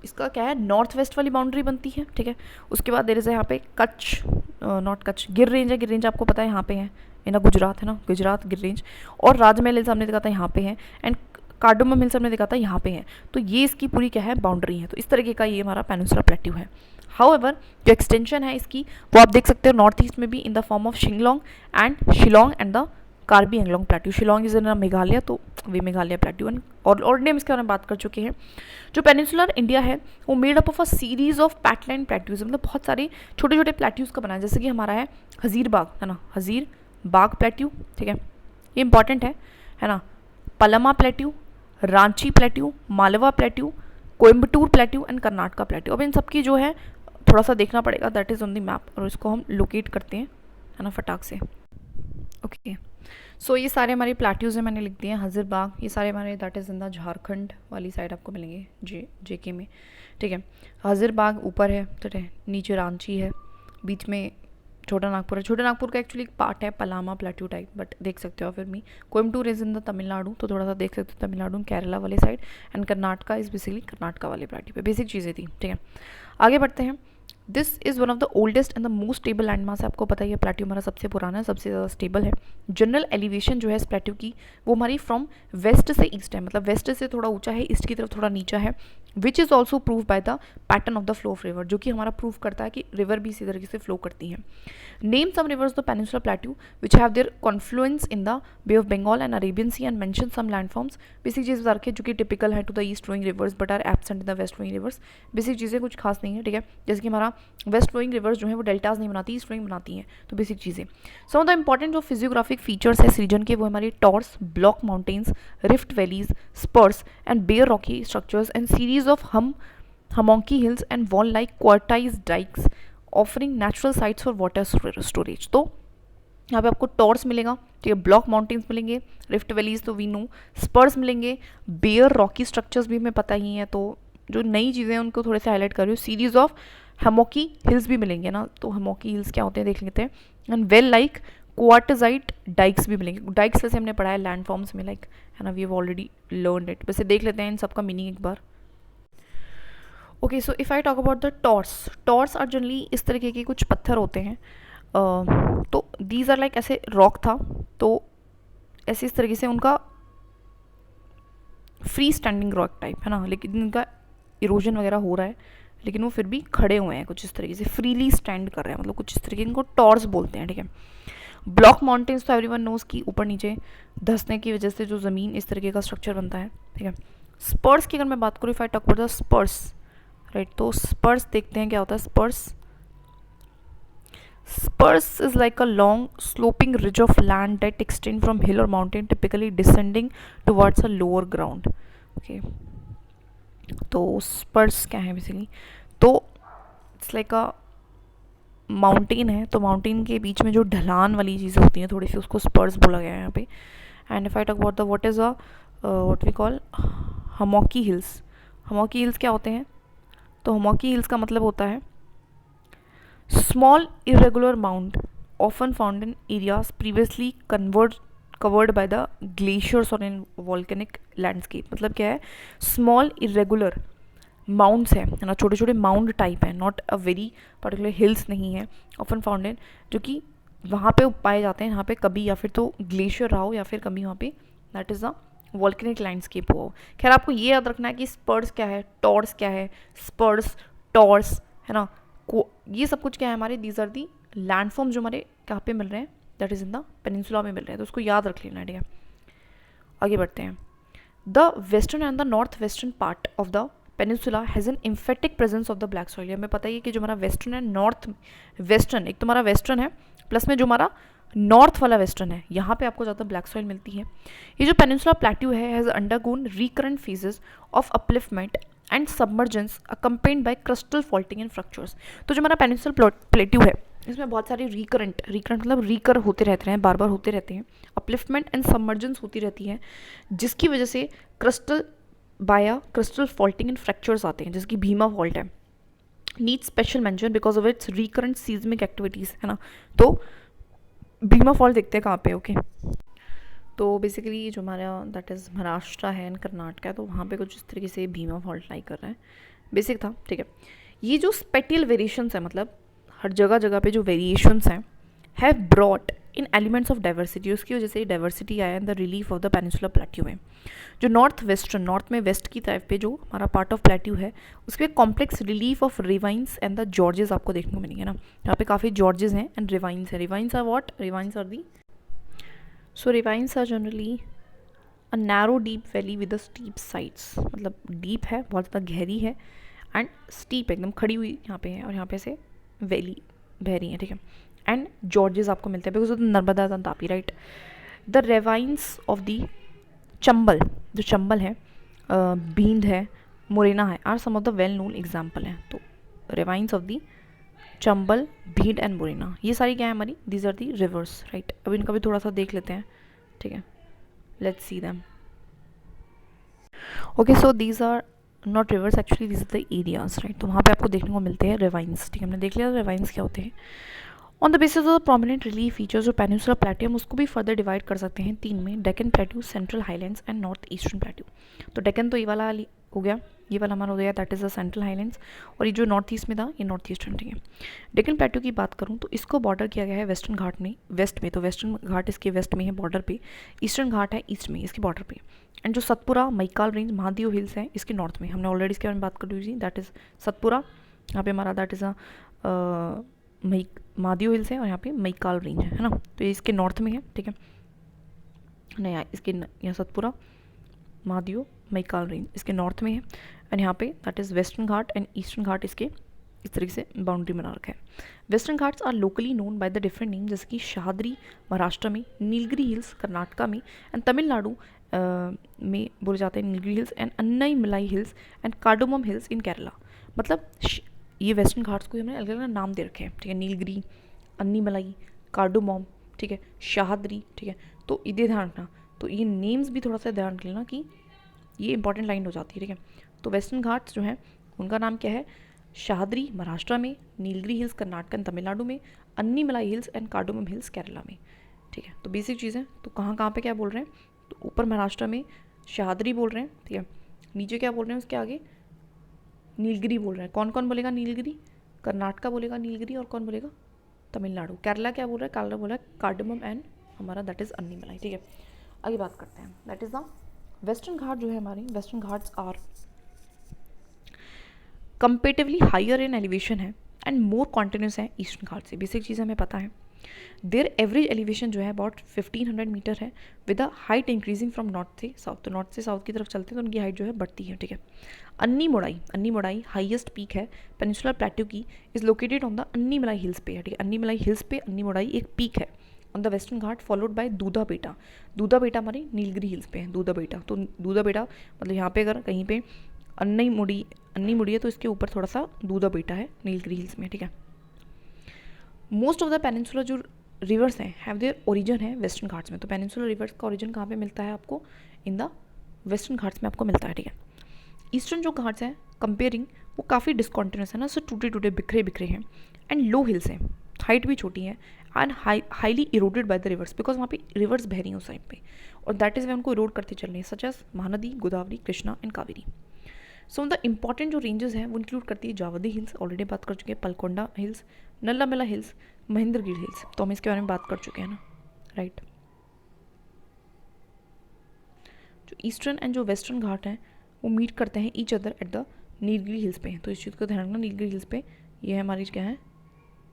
इसका क्या है नॉर्थ वेस्ट वाली बाउंड्री बनती है, ठीक है। उसके बाद देर इज़ यहाँ पे कच्छ, नॉट कच्छ, गिर रेंज है, गिर रेंज आपको पता है यहाँ पे है, ना गुजरात है ना, गुजरात गिर रेंज, और राजमहल हिल्स हमने देखा था यहाँ पे है एंड कार्डमम हिल्स हमने देखा था यहाँ पे है। तो ये इसकी पूरी क्या है बाउंड्री है। तो इस तरीके का ये हमारा पेनिनसुला प्लेट्यू है। हाउएवर जो एक्सटेंशन है इसकी वो आप देख सकते हो नॉर्थ ईस्ट में भी in the form of Shillong and the Karbi Anglong plateau. Shillong is in Meghalaya, तो वे मेघालय प्लेट्यू और ऑलरेडी हम इसके बारे में बात कर चुके हैं। जो पेनिनसुलर इंडिया है वो made up of a series of patland plateaus, मतलब बहुत सारे छोटे छोटे प्लेट्यूज का बना है। जैसे कि हमारा है हजीरबाग, है ना, हजीरबाग प्लेट्यू, ठीक है, ये इंपॉर्टेंट है ना। Palamu plateau, Ranchi plateau, Malwa plateau, Coimbatore plateau and Karnataka plateau. अब इन सबकी जो है थोड़ा सा देखना पड़ेगा, that is on the map, और इसको हम लोकेट करते हैं, है ना, फटाक से। ओके सो ये सारे हमारे प्लेट्यूज़ हैं, मैंने लिख दिए हैं। हज़ीरबाग ये सारे हमारे that is in the Jharkhand वाली साइड आपको मिलेंगे, जेके में, ठीक है। हज़ीरबाग ऊपर है, ठीक है, नीचे रांची है, बीच में छोटा नागपुर है। छोटा नागपुर का एक्चुअली एक पार्ट है पलामा प्लेट्यू टाइप, बट देख सकते हो फिर भी। Coimbatore is in the Tamil Nadu, तो थोड़ा सा देख सकते हो तमिलनाडु केरला वाले side, and Karnataka is basically Karnataka वाले प्लेट्यू पे। बेसिक चीज़ें थी, ठीक है। आगे बढ़ते हैं। This is one of the oldest and the most stable land mass है। आपको पता है ये प्लेट्यू हमारा सबसे पुराना है, सबसे ज़्यादा स्टेबल है। जनरल एलिवेशन जो है इस प्लेट्यू की वो हमारी फ्रॉम वेस्ट से ईस्ट है, मतलब वेस्ट से थोड़ा ऊंचा है, ईस्ट की तरफ थोड़ा नीचा है, which is also prove by the pattern of the flow of river, जो कि हमारा प्रूव करता है कि रिवर भी इसी तरीके से फ्लो करती है। Name some rivers the peninsular plateau which have their confluence in the bay of Bengal and Arabian sea and mention some landforms. Basic चीज़ बता रखी है जो कि टिपिकल है to the east flowing rivers but are absent in the west flowing rivers. Basic चीज़ें कुछ खास नहीं है, ठीक है। जैसे कि हमारा वेस्ट फ्लोइंग रिवर्स जो है वो डेल्टाज नहीं बनाती, ईस्ट फ्लोइंग बनाती हैं, तो बेसिक चीज़ें। सम ऑफ द इंपॉर्टेंट जो फिजियोग्राफिक फीचर्स है इस रीजन के वो हमारी tors, block mountains, rift valleys, spurs and bare rocky structures and series of hummocky hills and wall like quartzite dykes offering natural sites for water storage. तो यहाँ पे आपको टॉर्स मिलेगा, ठीक है, ब्लॉक माउंटेन्स मिलेंगे, रिफ्ट वैलीज तो we know, spurs मिलेंगे, बेयर रॉकी स्ट्रक्चर्स भी हमें पता ही है, तो जो नई चीज़ें हैं उनको थोड़े से हाईलाइट कर रही हूँ। सीरीज ऑफ हमोकी हिल्स भी मिलेंगे ना, तो हमोकी हिल्स क्या होते हैं देख लेते हैं। And well like quartzite dykes भी मिलेंगे। डाइक्स जैसे हमने पढ़ा है लैंड फॉर्म्स में, लाइक है ना, we have already learned it. वैसे देख लेते हैं इन सबका मीनिंग एक बार। Okay so if I talk about the tors are generally इस तरीके के कुछ पत्थर होते हैं, तो दीज आर लाइक ऐसे रॉक था, तो ऐसे इस तरीके से उनका फ्री स्टैंडिंग रॉक टाइप है ना, लेकिन इनका इरोजन वगैरह हो रहा है, लेकिन वो फिर भी खड़े हुए हैं कुछ इस तरीके से, फ्रीली स्टैंड कर रहे हैं, मतलब कुछ इस तरीके, इनको टॉर्स बोलते हैं, ठीक है। ब्लॉक माउंटेन्स तो एवरीवन नोज की ऊपर नीचे धंसने की वजह से जो ज़मीन इस तरीके का स्ट्रक्चर बनता है, ठीक है। स्पर्स की अगर मैं बात करूँ, if I talk about the Spurs, right, तो स्पर्स देखते हैं क्या होता है। Spurs is like a long sloping ridge of land that extend from hill or mountain, typically descending towards a lower ground. Okay. तो स्पर्स क्या है बेसिकली, तो इट्स लाइक अ माउंटेन है, तो माउंटेन के बीच में जो ढलान वाली चीज़ें होती हैं थोड़ी सी, उसको स्पर्स बोला गया है यहाँ पे. And if I talk about the what is a what we call hummocky hills. Hummocky hills क्या होते हैं, तो हमॉकी हिल्स का मतलब होता है small irregular mount often found in areas previously covered by the glaciers और इन वॉल्केनिक लैंडस्केप. मतलब क्या है, स्मॉल इरेगुलर माउंट्स है ना, छोटे छोटे माउंड टाइप है, not a very particular hills नहीं है, ऑफन फाउंडेन, जो कि वहाँ पे पाए जाते हैं, यहाँ पे कभी या फिर तो ग्लेशियर रहा हो या फिर कभी वहाँ पे that is the volcanic landscape हो. खैर आपको ये याद रखना है कि स्पर्स क्या है, टॉर्स क्या है, स्पर्स टॉर्स है ना, को ये सब कुछ क्या है हमारे, दीज आर दी लैंडफॉर्म जो हमारे कहाँ पे मिल रहे हैं, that is in the peninsula में मिल रहे हैं, तो उसको याद रख लेना है. ठीक है, आगे बढ़ते हैं. The western and the north western part of the peninsula has an emphatic presence of the black soil. हमें पता ही है कि जो हमारा वेस्टर्न है, नॉर्थ वेस्टर्न, एक तो हमारा वेस्टर्न है प्लस में जो हमारा नॉर्थ वाला वेस्टर्न है, यहाँ पे आपको ज़्यादा ब्लैक सॉइल मिलती है. ये जो पेनिनसुला प्लेट्यू है has undergone recurrent phases of upliftment and submergence accompanied by crustal faulting and fractures. तो जो हमारा पेनिनसुला प्लेट्यू है, इसमें बहुत सारे रिकरेंट मतलब रिकर होते रहते हैं, बार बार होते रहते हैं, अपलिफ्टमेंट एंड सबमर्जेंस होती रहती है, जिसकी वजह से क्रिस्टल फॉल्टिंग एंड फ्रैक्चर्स आते हैं, जैसे कि भीमा फॉल्ट है, need special mention because of its recurrent seismic activities, है ना. तो भीमा फॉल्ट देखते हैं कहाँ पे, ओके. तो बेसिकली जो हमारा दैट इज़ महाराष्ट्र है एंड कर्नाटक है, तो वहाँ पे कुछ इस तरीके से भीमा फॉल्ट लाई कर रहा है, बेसिक था. ठीक है, ये जो स्पेटियल वेरिएशंस है, मतलब हर जगह जगह पे जो वेरिएशंस हैं, have brought in elements of diversity, उसकी वजह से डाइवर्सिटी आया in the relief of the peninsula plateau में. जो नॉर्थ वेस्टर्न, नॉर्थ में वेस्ट की तरफ पे जो हमारा पार्ट ऑफ प्लेट्यू है, उसके complex relief of ravines and the gorges आपको देखने को मिलेंगे ना. यहाँ पे काफ़ी जॉर्जेस हैं एंड रिवाइंस है. Ravines are what, ravines are the, so ravines are generally a narrow deep valley with the steep sides. मतलब डीप है, बहुत ज़्यादा गहरी है, एंड स्टीप एकदम खड़ी हुई यहाँ पे है, और यहाँ पे से वैली बह रही है. ठीक है, एंड जॉर्जेस आपको मिलते हैं because of the Narmada and Tapi, right. The ravines of the Chambal, जो चंबल है, बींद है, मुरैना है, are some of the well known example हैं. तो रेवाइंस ऑफ दी चंबल, भीड़ एंड मुरैना, ये सारी क्या है हमारी, these are the rivers, right. अब इनका भी थोड़ा सा देख लेते हैं. ठीक है, let's see them. Okay, so these are not rivers, actually these are the areas, right. तो वहाँ पे आपको देखने को मिलते हैं रेवाइंस. ठीक है, हमने देख लिया रेवाइंस क्या होते हैं. On the basis of the prominent relief features जो पेनिनसुला प्लेट्यू, हम उसको भी फर्दर डिवाइड कर सकते हैं तीन में, Deccan plateau, central highlands and north eastern plateau. तो डेक्कन तो ये वाला हो गया, ये वाला हमारा हो गया, that is the central highlands, और ये जो नॉर्थ ईस्ट में था ये नॉर्थ ईस्टर्न. ठीक है, डेक्कन प्लेट्यू की बात करूँ तो इसको बॉर्डर किया गया है वेस्टर्न घाट में, वेस्ट में, तो वेस्टर्न घाट इसके वेस्ट में है बॉर्डर पे, ईस्टर्न घाट है ईस्ट में इसके बॉर्डर पे. एंड जो सतपुरा मैकाल रेंज महादेव हिल्स है इसके नॉर्थ में, हमने ऑलरेडी इसके बारे में बात कर ली थी, दैट इज़ सतपुरा, यहाँ पे हमारा that is a Mahadev hills है, और यहाँ पे मैकाल रेंज है ना. तो ये इसके नॉर्थ में है. ठीक है, नहीं इसके यहाँ सतपुरा, महादेव, मैकाल रेंज इसके नॉर्थ में है, एंड यहाँ पे that is western Ghat and eastern Ghat इसके इस तरीके से बाउंड्री बना रखा है. Western Ghats are locally known by the different name, जैसे कि शाहद्री महाराष्ट्र में, नीलगिरी हिल्स कर्नाटका में, एंड तमिलनाडु में बोले जाते हैं Nilgiri hills, and Anaimalai hills and cardamom hills in Kerala. मतलब ये वेस्टर्न घाट्स को हमने अलग अलग नाम दे रखे हैं. ठीक है, नीलगिरी, अन्नीमलाई, कार्डोमम, ठीक है, शाहद्री. ठीक है, तो इधर ध्यान रखना, तो ये नेम्स भी थोड़ा सा ध्यान रख लेना कि ये इंपॉर्टेंट लाइन हो जाती है. ठीक है, तो वेस्टर्न घाट्स जो हैं उनका नाम क्या है, शाहद्री महाराष्ट्र में, नीलगिरी हिल्स कर्नाटक एंड तमिलनाडु में, Anaimalai hills and cardamom hills Kerala में. ठीक है, तो बेसिक चीज़ है. तो कहाँ कहाँ पे क्या बोल रहे हैं, तो ऊपर महाराष्ट्र में शाहद्री बोल रहे हैं. ठीक है, नीचे क्या बोल रहे हैं, उसके आगे नीलगिरी बोल रहे हैं. कौन कौन बोलेगा नीलगिरी, कर्नाटका बोलेगा नीलगिरी, और कौन बोलेगा तमिलनाडु. केरला क्या बोल रहा है, केरला बोला कार्डमम एंड हमारा दैट इज़ अन्नीमलाई. ठीक है, आगे बात करते हैं. That is the western Ghat जो है हमारी, western Ghats are comparatively higher in elevation है एंड मोर कॉन्टिन्यूस है ईस्टर्न घाट से. बेसिक चीज़ हमें पता है, देयर एवरेज एलिवेशन जो है अबाउट 1500 मीटर है, with a height increasing from north से साउथ. तो नॉर्थ से साउथ की तरफ चलते हैं तो उनकी हाइट जो है बढ़ती है. ठीक है, अन्नीमोड़ाई हाईएस्ट पीक है पेनिनसुलर प्लेट्यू की, is located on the Anaimalai hills पे है. ठीक है, अन्नीमलाई हिल्स पे अन्नीमोड़ाई एक पीक है on the western Ghat, followed by Doddabetta हमारे नीलगिरी हिल्स पे है दूधा बेटा. तो दूधा बेटा मतलब यहाँ पे अगर कहीं पे अन्नी मुड़ी है तो इसके ऊपर थोड़ा सा दूधा बेटा है नीलगिरी हिल्स में, ठीक है। मोस्ट ऑफ द पेनिनसुलर जो रिवर्स हैं हैव देयर ओरिजिन है वेस्टर्न घाट्स में। तो पेनिनसुलर रिवर्स का ओरिजिन कहाँ पे मिलता है आपको? इन द वेस्टर्न घाट्स में आपको मिलता है, ठीक है। ईस्टर्न जो घाट्स हैं कंपेयरिंग वो काफ़ी डिसकॉन्टिन्यूस है ना, सो टूटे टूटे बिखरे बिखरे हैं एंड लो हिल्स हैं, हाइट भी छोटी है and highly eroded by the reverse because वहाँ पे रिवर्स बह रही हैं उस साइड पे और दैट इज़ वे उनको इरोड करते चल रही है, such as Mahanadi, Godavari, Krishna and Kaveri. So the important जो रेंजेस हैं वो इंक्लूड करती है जावदी हिल्स, ऑलरेडी बात कर चुके हैं, Palakonda hills, नल्लामेला hills, Mahendragiri hills, तो हम इसके बारे में बात कर चुके हैं ना, राइट। जो ईस्टर्न एंड जो वेस्टर्न घाट हैं वो मीट करते हैं each other at the Nilgiri hills पे, तो इस चीज़ को ध्यान रखना, नीलगिरी हिल्स पे ये हमारी क्या है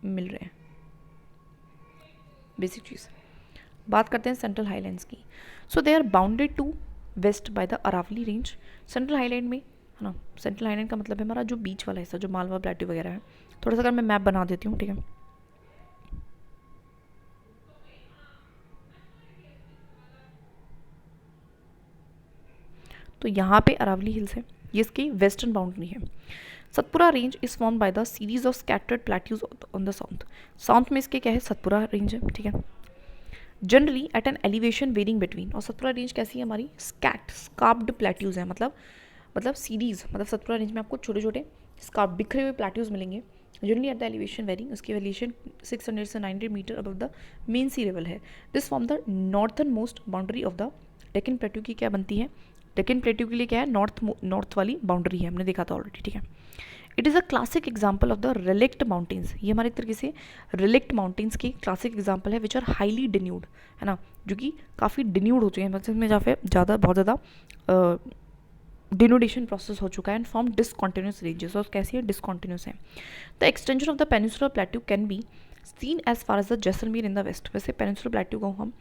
मिल रहे हैं, बेसिक चीज़। बात करते हैं सेंट्रल हाईलैंड्स की। So they are bounded to west by the Aravalli range. Central highland में है ना, सेंट्रल हाईलैंड का मतलब है हमारा जो बीच वाला हिस्सा, जो मालवा प्लेट्यू वगैरह है। थोड़ा सा अगर मैं मैप बना देती हूँ, ठीक है, तो यहाँ पे अरावली हिल्स है, ये इसकी वेस्टर्न बाउंड्री है। Satpura range is form by the series of scattered plateaus on the south. South में इसके क्या है, सतपुरा रेंज है, ठीक है। Generally at an elevation varying between, और सतपुरा रेंज कैसी है हमारी, स्कार्प्ड प्लेट्यूज है, मतलब सीरीज, मतलब सतपुरा रेंज में आपको छोटे छोटे स्कार्प बिखरे हुए प्लेट्यूज मिलेंगे। Generally at the elevation varying, उसकी एलिवेशन 600 से 900 metre above the mean sea level है। This form the northern most boundary of the Deccan plateau की क्या बनती है, डेक्कन प्लेट्यू के लिए क्या है, नॉर्थ वाली बाउंड्री है, हमने देखा था ऑलरेडी, ठीक है। It is a classic example of the relict mountains, ये हमारे तरीके से रिलेक्ट माउंटेन्स की क्लासिक एग्जाम्पल है विच आर हाईली डिन्यूड, है ना, जो कि काफ़ी डिन्यूड हो चुके हैं, मतलब में ज़्यादा बहुत ज़्यादा डिनोडेशन प्रोसेस हो चुका है एंड फॉर्म डिसकॉन्टिन्यूस रेंजेस, और कैसी है, डिसकॉन्टिन्यूस है। The extension of the peninsular plateau can be seen as far as the Jaisalmer in the west. वैसे पेनिनसुलर प्लेट्यू को हम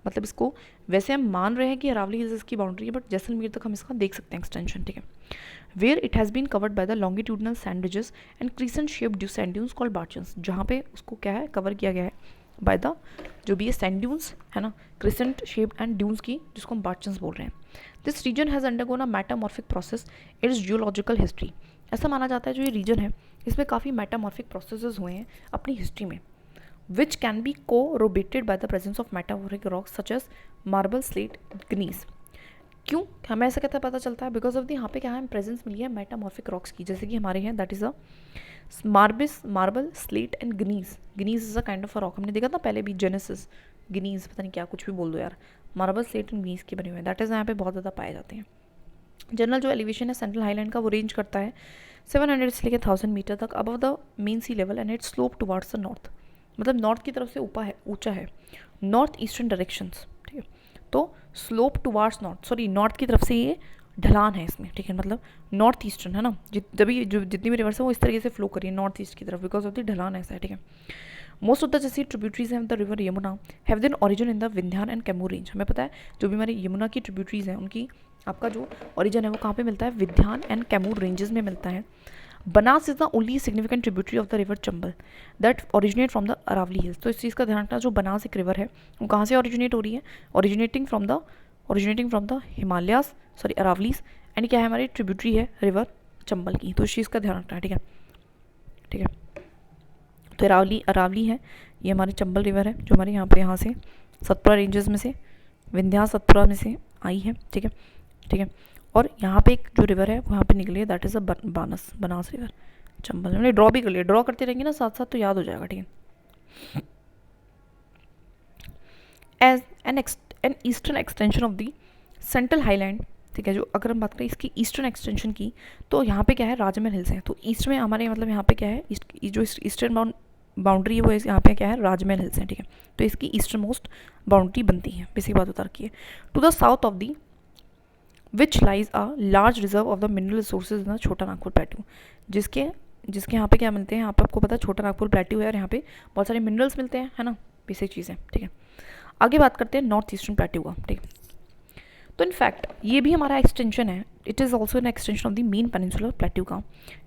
मतलब इसको वैसे हम मान रहे हैं कि अरावली हिल्स इसकी बाउंड्री है, बट जैसलमेर तक हम इसका देख सकते हैं एक्सटेंशन, ठीक है। Where it has been covered by the longitudinal sand ridges and crescent shaped sand dunes called barchans, जहाँ पे उसको क्या है कवर किया गया है बाय द जो भी ये सैंड ड्यून्स है ना, क्रिसेंट शेप्ड एंड ड्यून्स की, जिसको हम बार्चन्स बोल रहे हैं। This region has undergone a metamorphic process its geological history. ऐसा माना जाता है जो ये रीजन है इसमें काफ़ी मेटामॉर्फिक प्रोसेसेस हुए हैं अपनी हिस्ट्री में, which can be corroborated by the presence of metamorphic rocks such as marble, slate, gneiss। क्यों हमें ऐसा कहता पता चलता है, बिकॉज ऑफ द यहाँ पे क्या है प्रेजेंस मिली है मेटामॉर्फिक रॉक्स की, जैसे कि हमारे हैं that is a marble, slate and gneiss. Gneiss is a kind of a rock, हमने देखा था पहले भी, जेनेसिस, ग्नीस, पता नहीं क्या कुछ भी बोल दो यार, मार्बल, स्लेट एंड ग्नीस के बने हुए हैं, दैट इज़ यहाँ पे बहुत ज़्यादा पाए जाते हैं। जनरल जो एलिवेशन है सेंट्रल हाईलैंड का वो रेंज करता है 700 से लेकर 1000 मीटर तक above the mean sea level and it slope towards the north, मतलब नॉर्थ की तरफ से ऊंचा है, नॉर्थ ईस्टर्न डायरेक्शंस, ठीक है। तो slope towards north, sorry north की तरफ से ये ढलान है इसमें, ठीक है, मतलब नॉर्थ ईस्टर्न है ना, जितनी भी रिवर्स है वो इस तरीके से फ्लो करिए नॉर्थ ईस्ट की तरफ, बिकॉज ऑफ द ढलान ऐसा है, ठीक है। मोस्ट ऑफ द जैसे ट्रिब्यूटरीज हैं the river Yamuna have their origin in the Vindhyan and Kaimur range. हमें पता है जो भी हमारी यमुना की ट्रिब्यूटरीज हैं उनकी आपका जो ओरिजिन है वो कहाँ पे मिलता है, विंध्यान एंड कैमूर रेंजेस में मिलता है। Banas is the only significant tributary of the river Chambal that originate from the Aravalli hills. तो इस चीज़ का ध्यान रखना, जो बनास एक रिवर है वो कहाँ से ओरिजिनेट हो रही है, originating from the Himalayas, sorry Aravallis, and क्या है हमारी ट्रिब्यूटरी है रिवर चंबल की, तो इस चीज़ का ध्यान रखना है, ठीक है, ठीक है। तो अरावली है ये हमारी चंबल रिवर है जो हमारे यहाँ से सतपुरा रेंजेस में से, विंध्या सतपुरा में से आई है, ठीक है, ठीक है। और यहाँ पे एक जो रिवर है वो यहाँ पे निकली है that is a Banas river Chambal. हमने ड्रॉ भी कर लिया, ड्रॉ करते रहेंगे ना साथ साथ तो याद हो जाएगा, ठीक है। As an eastern extension of the central highland, ठीक है, जो अगर हम बात करें इसकी ईस्टर्न एक्सटेंशन की, तो यहाँ पे क्या है राजमहल हिल्स हैं, तो ईस्ट में हमारे मतलब यहाँ पे क्या है जो ईस्टर्न बाउंड्री है वो यहाँ पे क्या है राजमहल हिल्स हैं, ठीक है, तो इसकी ईस्टर्न मोस्ट बाउंड्री बनती है, बेसिक बात बता रखी है। To the south of the which lies a large reserve of the mineral resources in the Chota Nagpur plateau, जिसके यहाँ पे क्या मिलते हैं, यहाँ पे आपको पता है छोटा नागपुर प्लेट्यू है और यहाँ पे बहुत सारे मिनरल्स मिलते हैं, है ना, बेसिक चीज़ है, ठीक है। आगे बात करते हैं नॉर्थ ईस्टर्न प्लेट्यू का, ठीक है। तो इनफैक्ट ये भी हमारा एक्सटेंशन है, it is also an extension of the main peninsular plateau का।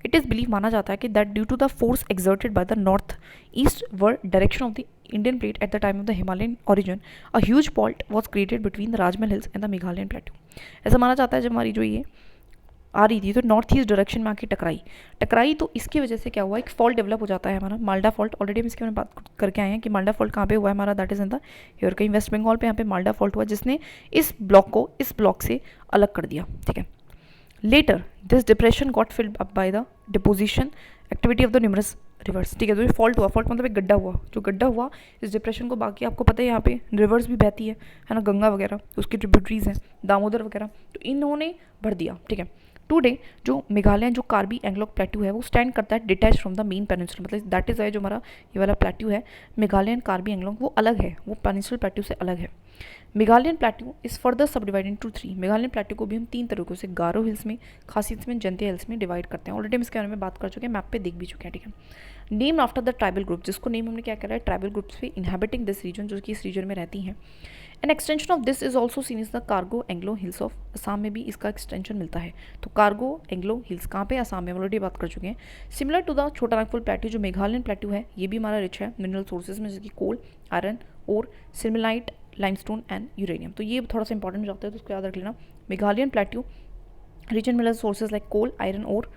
इट इज़ बिलीव माना जाता है कि that due to the force exerted by the north east ward direction of the Indian plate at the time of the Himalayan origin a huge fault was created between the Rajmahal hills and the Meghalayan plateau. ऐसा माना जाता है जब हमारी जो ये आ रही थी तो नॉर्थ ईस्ट डायरेक्शन में आके टकराई तो इसकी वजह से क्या हुआ, एक फॉल्ट डेवलप हो जाता है हमारा माल्डा फॉल्ट। ऑलरेडी हम इसके बारे में बात करके आए हैं कि माल्डा फॉल्ट कहाँ पे हुआ है हमारा, that is in the here कहीं वेस्ट बंगाल पे यहाँ पे माल्डा फॉल्ट हुआ जिसने इस ब्लॉक को इस ब्लॉक से अलग कर दिया, ठीक है। Later this depression got filled up by the deposition activity of the numerous rivers, ठीक है। तो ये फॉल्ट हुआ, फॉल्ट मतलब एक गड्ढा हुआ, जो गड्ढा हुआ इस डिप्रेशन को, बाकी आपको पता है यहाँ पे रिवर्स भी बहती है ना, गंगा वगैरह उसकी ट्रिब्यूटरीज हैं, दामोदर वगैरह, तो इन्होंने भर दिया, ठीक है। टुडे जो मेघालय जो कार्बी एंग्लोक प्लेट्यू है वो स्टैंड करता है detach from the main peninsula, मतलब दैट इज जो हमारा ये वाला प्लेट्यू है मेघालयन कार्बी एंग्लोक, वो अलग है, वो पेनिनसुलर प्लेट्यू से अलग है। मेघालयन प्लेट्यू इज फर्दर सब डिवाइड इनटू 3, मेघालयन प्लेट्यू को भी हम 3 तरीकों से गारो हिल्स में, खासी हिल्स में, जंतिया हिल्स में डिवाइड करते हैं। ऑलरेडी हम इसके बारे में बात कर चुके हैं, मैप पे देख भी चुके हैं, ठीक है। Name after the tribal group, जिसको नेम हमने क्या करा है ट्राइबल ग्रुप्स पे इनहेबिटिंग दिस रीजन, जो कि इस रीजन में रहती हैं। N extension of this is also seen is the cargo Anglo hills of Assam, में भी इसका एक्सटेंशन मिलता है। तो कार्गो एंग्लो हिल्स कहाँ पे, असम में, ऑलरेडी बात कर चुके हैं। Similar to the Chota Nagpur plateau, जो मेघालयन प्लेट्यू है ये भी हमारा रिच है मिनरल सोर्सेज में, जैसे कि कोल, आयरन और सिल्मेलाइट, लाइमस्टोन एंड यूरेनियम। तो ये थोड़ा सा इंपॉर्टेंट हो जाता है तो उसको याद रख लेना। Meghalayan plateau rich in mineral sources like coal, iron और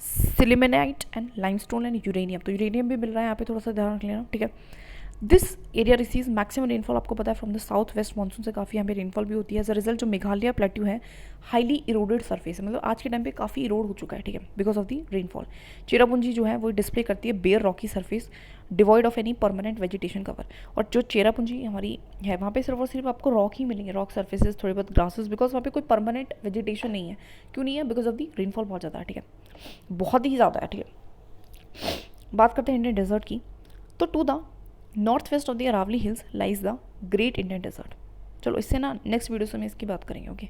sillimanite and limestone and uranium, तो यूरेनियम भी मिल रहा है यहाँ पे, थोड़ा सा ध्यान रख लेना, ठीक है। This area receive maximum rainfall, आपको पता है from the south west monsoon से काफ़ी यहाँ पे रेनफॉल भी होती है। एज अ रिजल्ट जो मेघालय प्लेट्यू है हाईली इरोडेड सरफेस है, मतलब आज के टाइम पे काफ़ी इरोड हो चुका है, ठीक है, because of the rainfall. Cherrapunji जो है वो डिस्प्ले करती है bare rocky surface devoid of any permanent vegetation cover, और जो चेरापूंजी हमारी है वहाँ पे सिर्फ और सिर्फ आपको रॉक ही मिलेंगे, रॉक सर्फेसेस, थोड़े बहुत ग्रासेस, बिकॉज वहाँ पे कोई परमानेंट वेजिटेशन नहीं है। क्यों नहीं है, बिकॉज ऑफ द रेनफॉल बहुत ज़्यादा है, ठीक है, बहुत ही ज़्यादा है, ठीक है। बात करते हैं इंडियन डेजर्ट की, तो to the north west of the Aravalli hills lies the great Indian desert. चलो इससे ना नेक्स्ट वीडियो से हम इसकी बात करेंगे, ओके।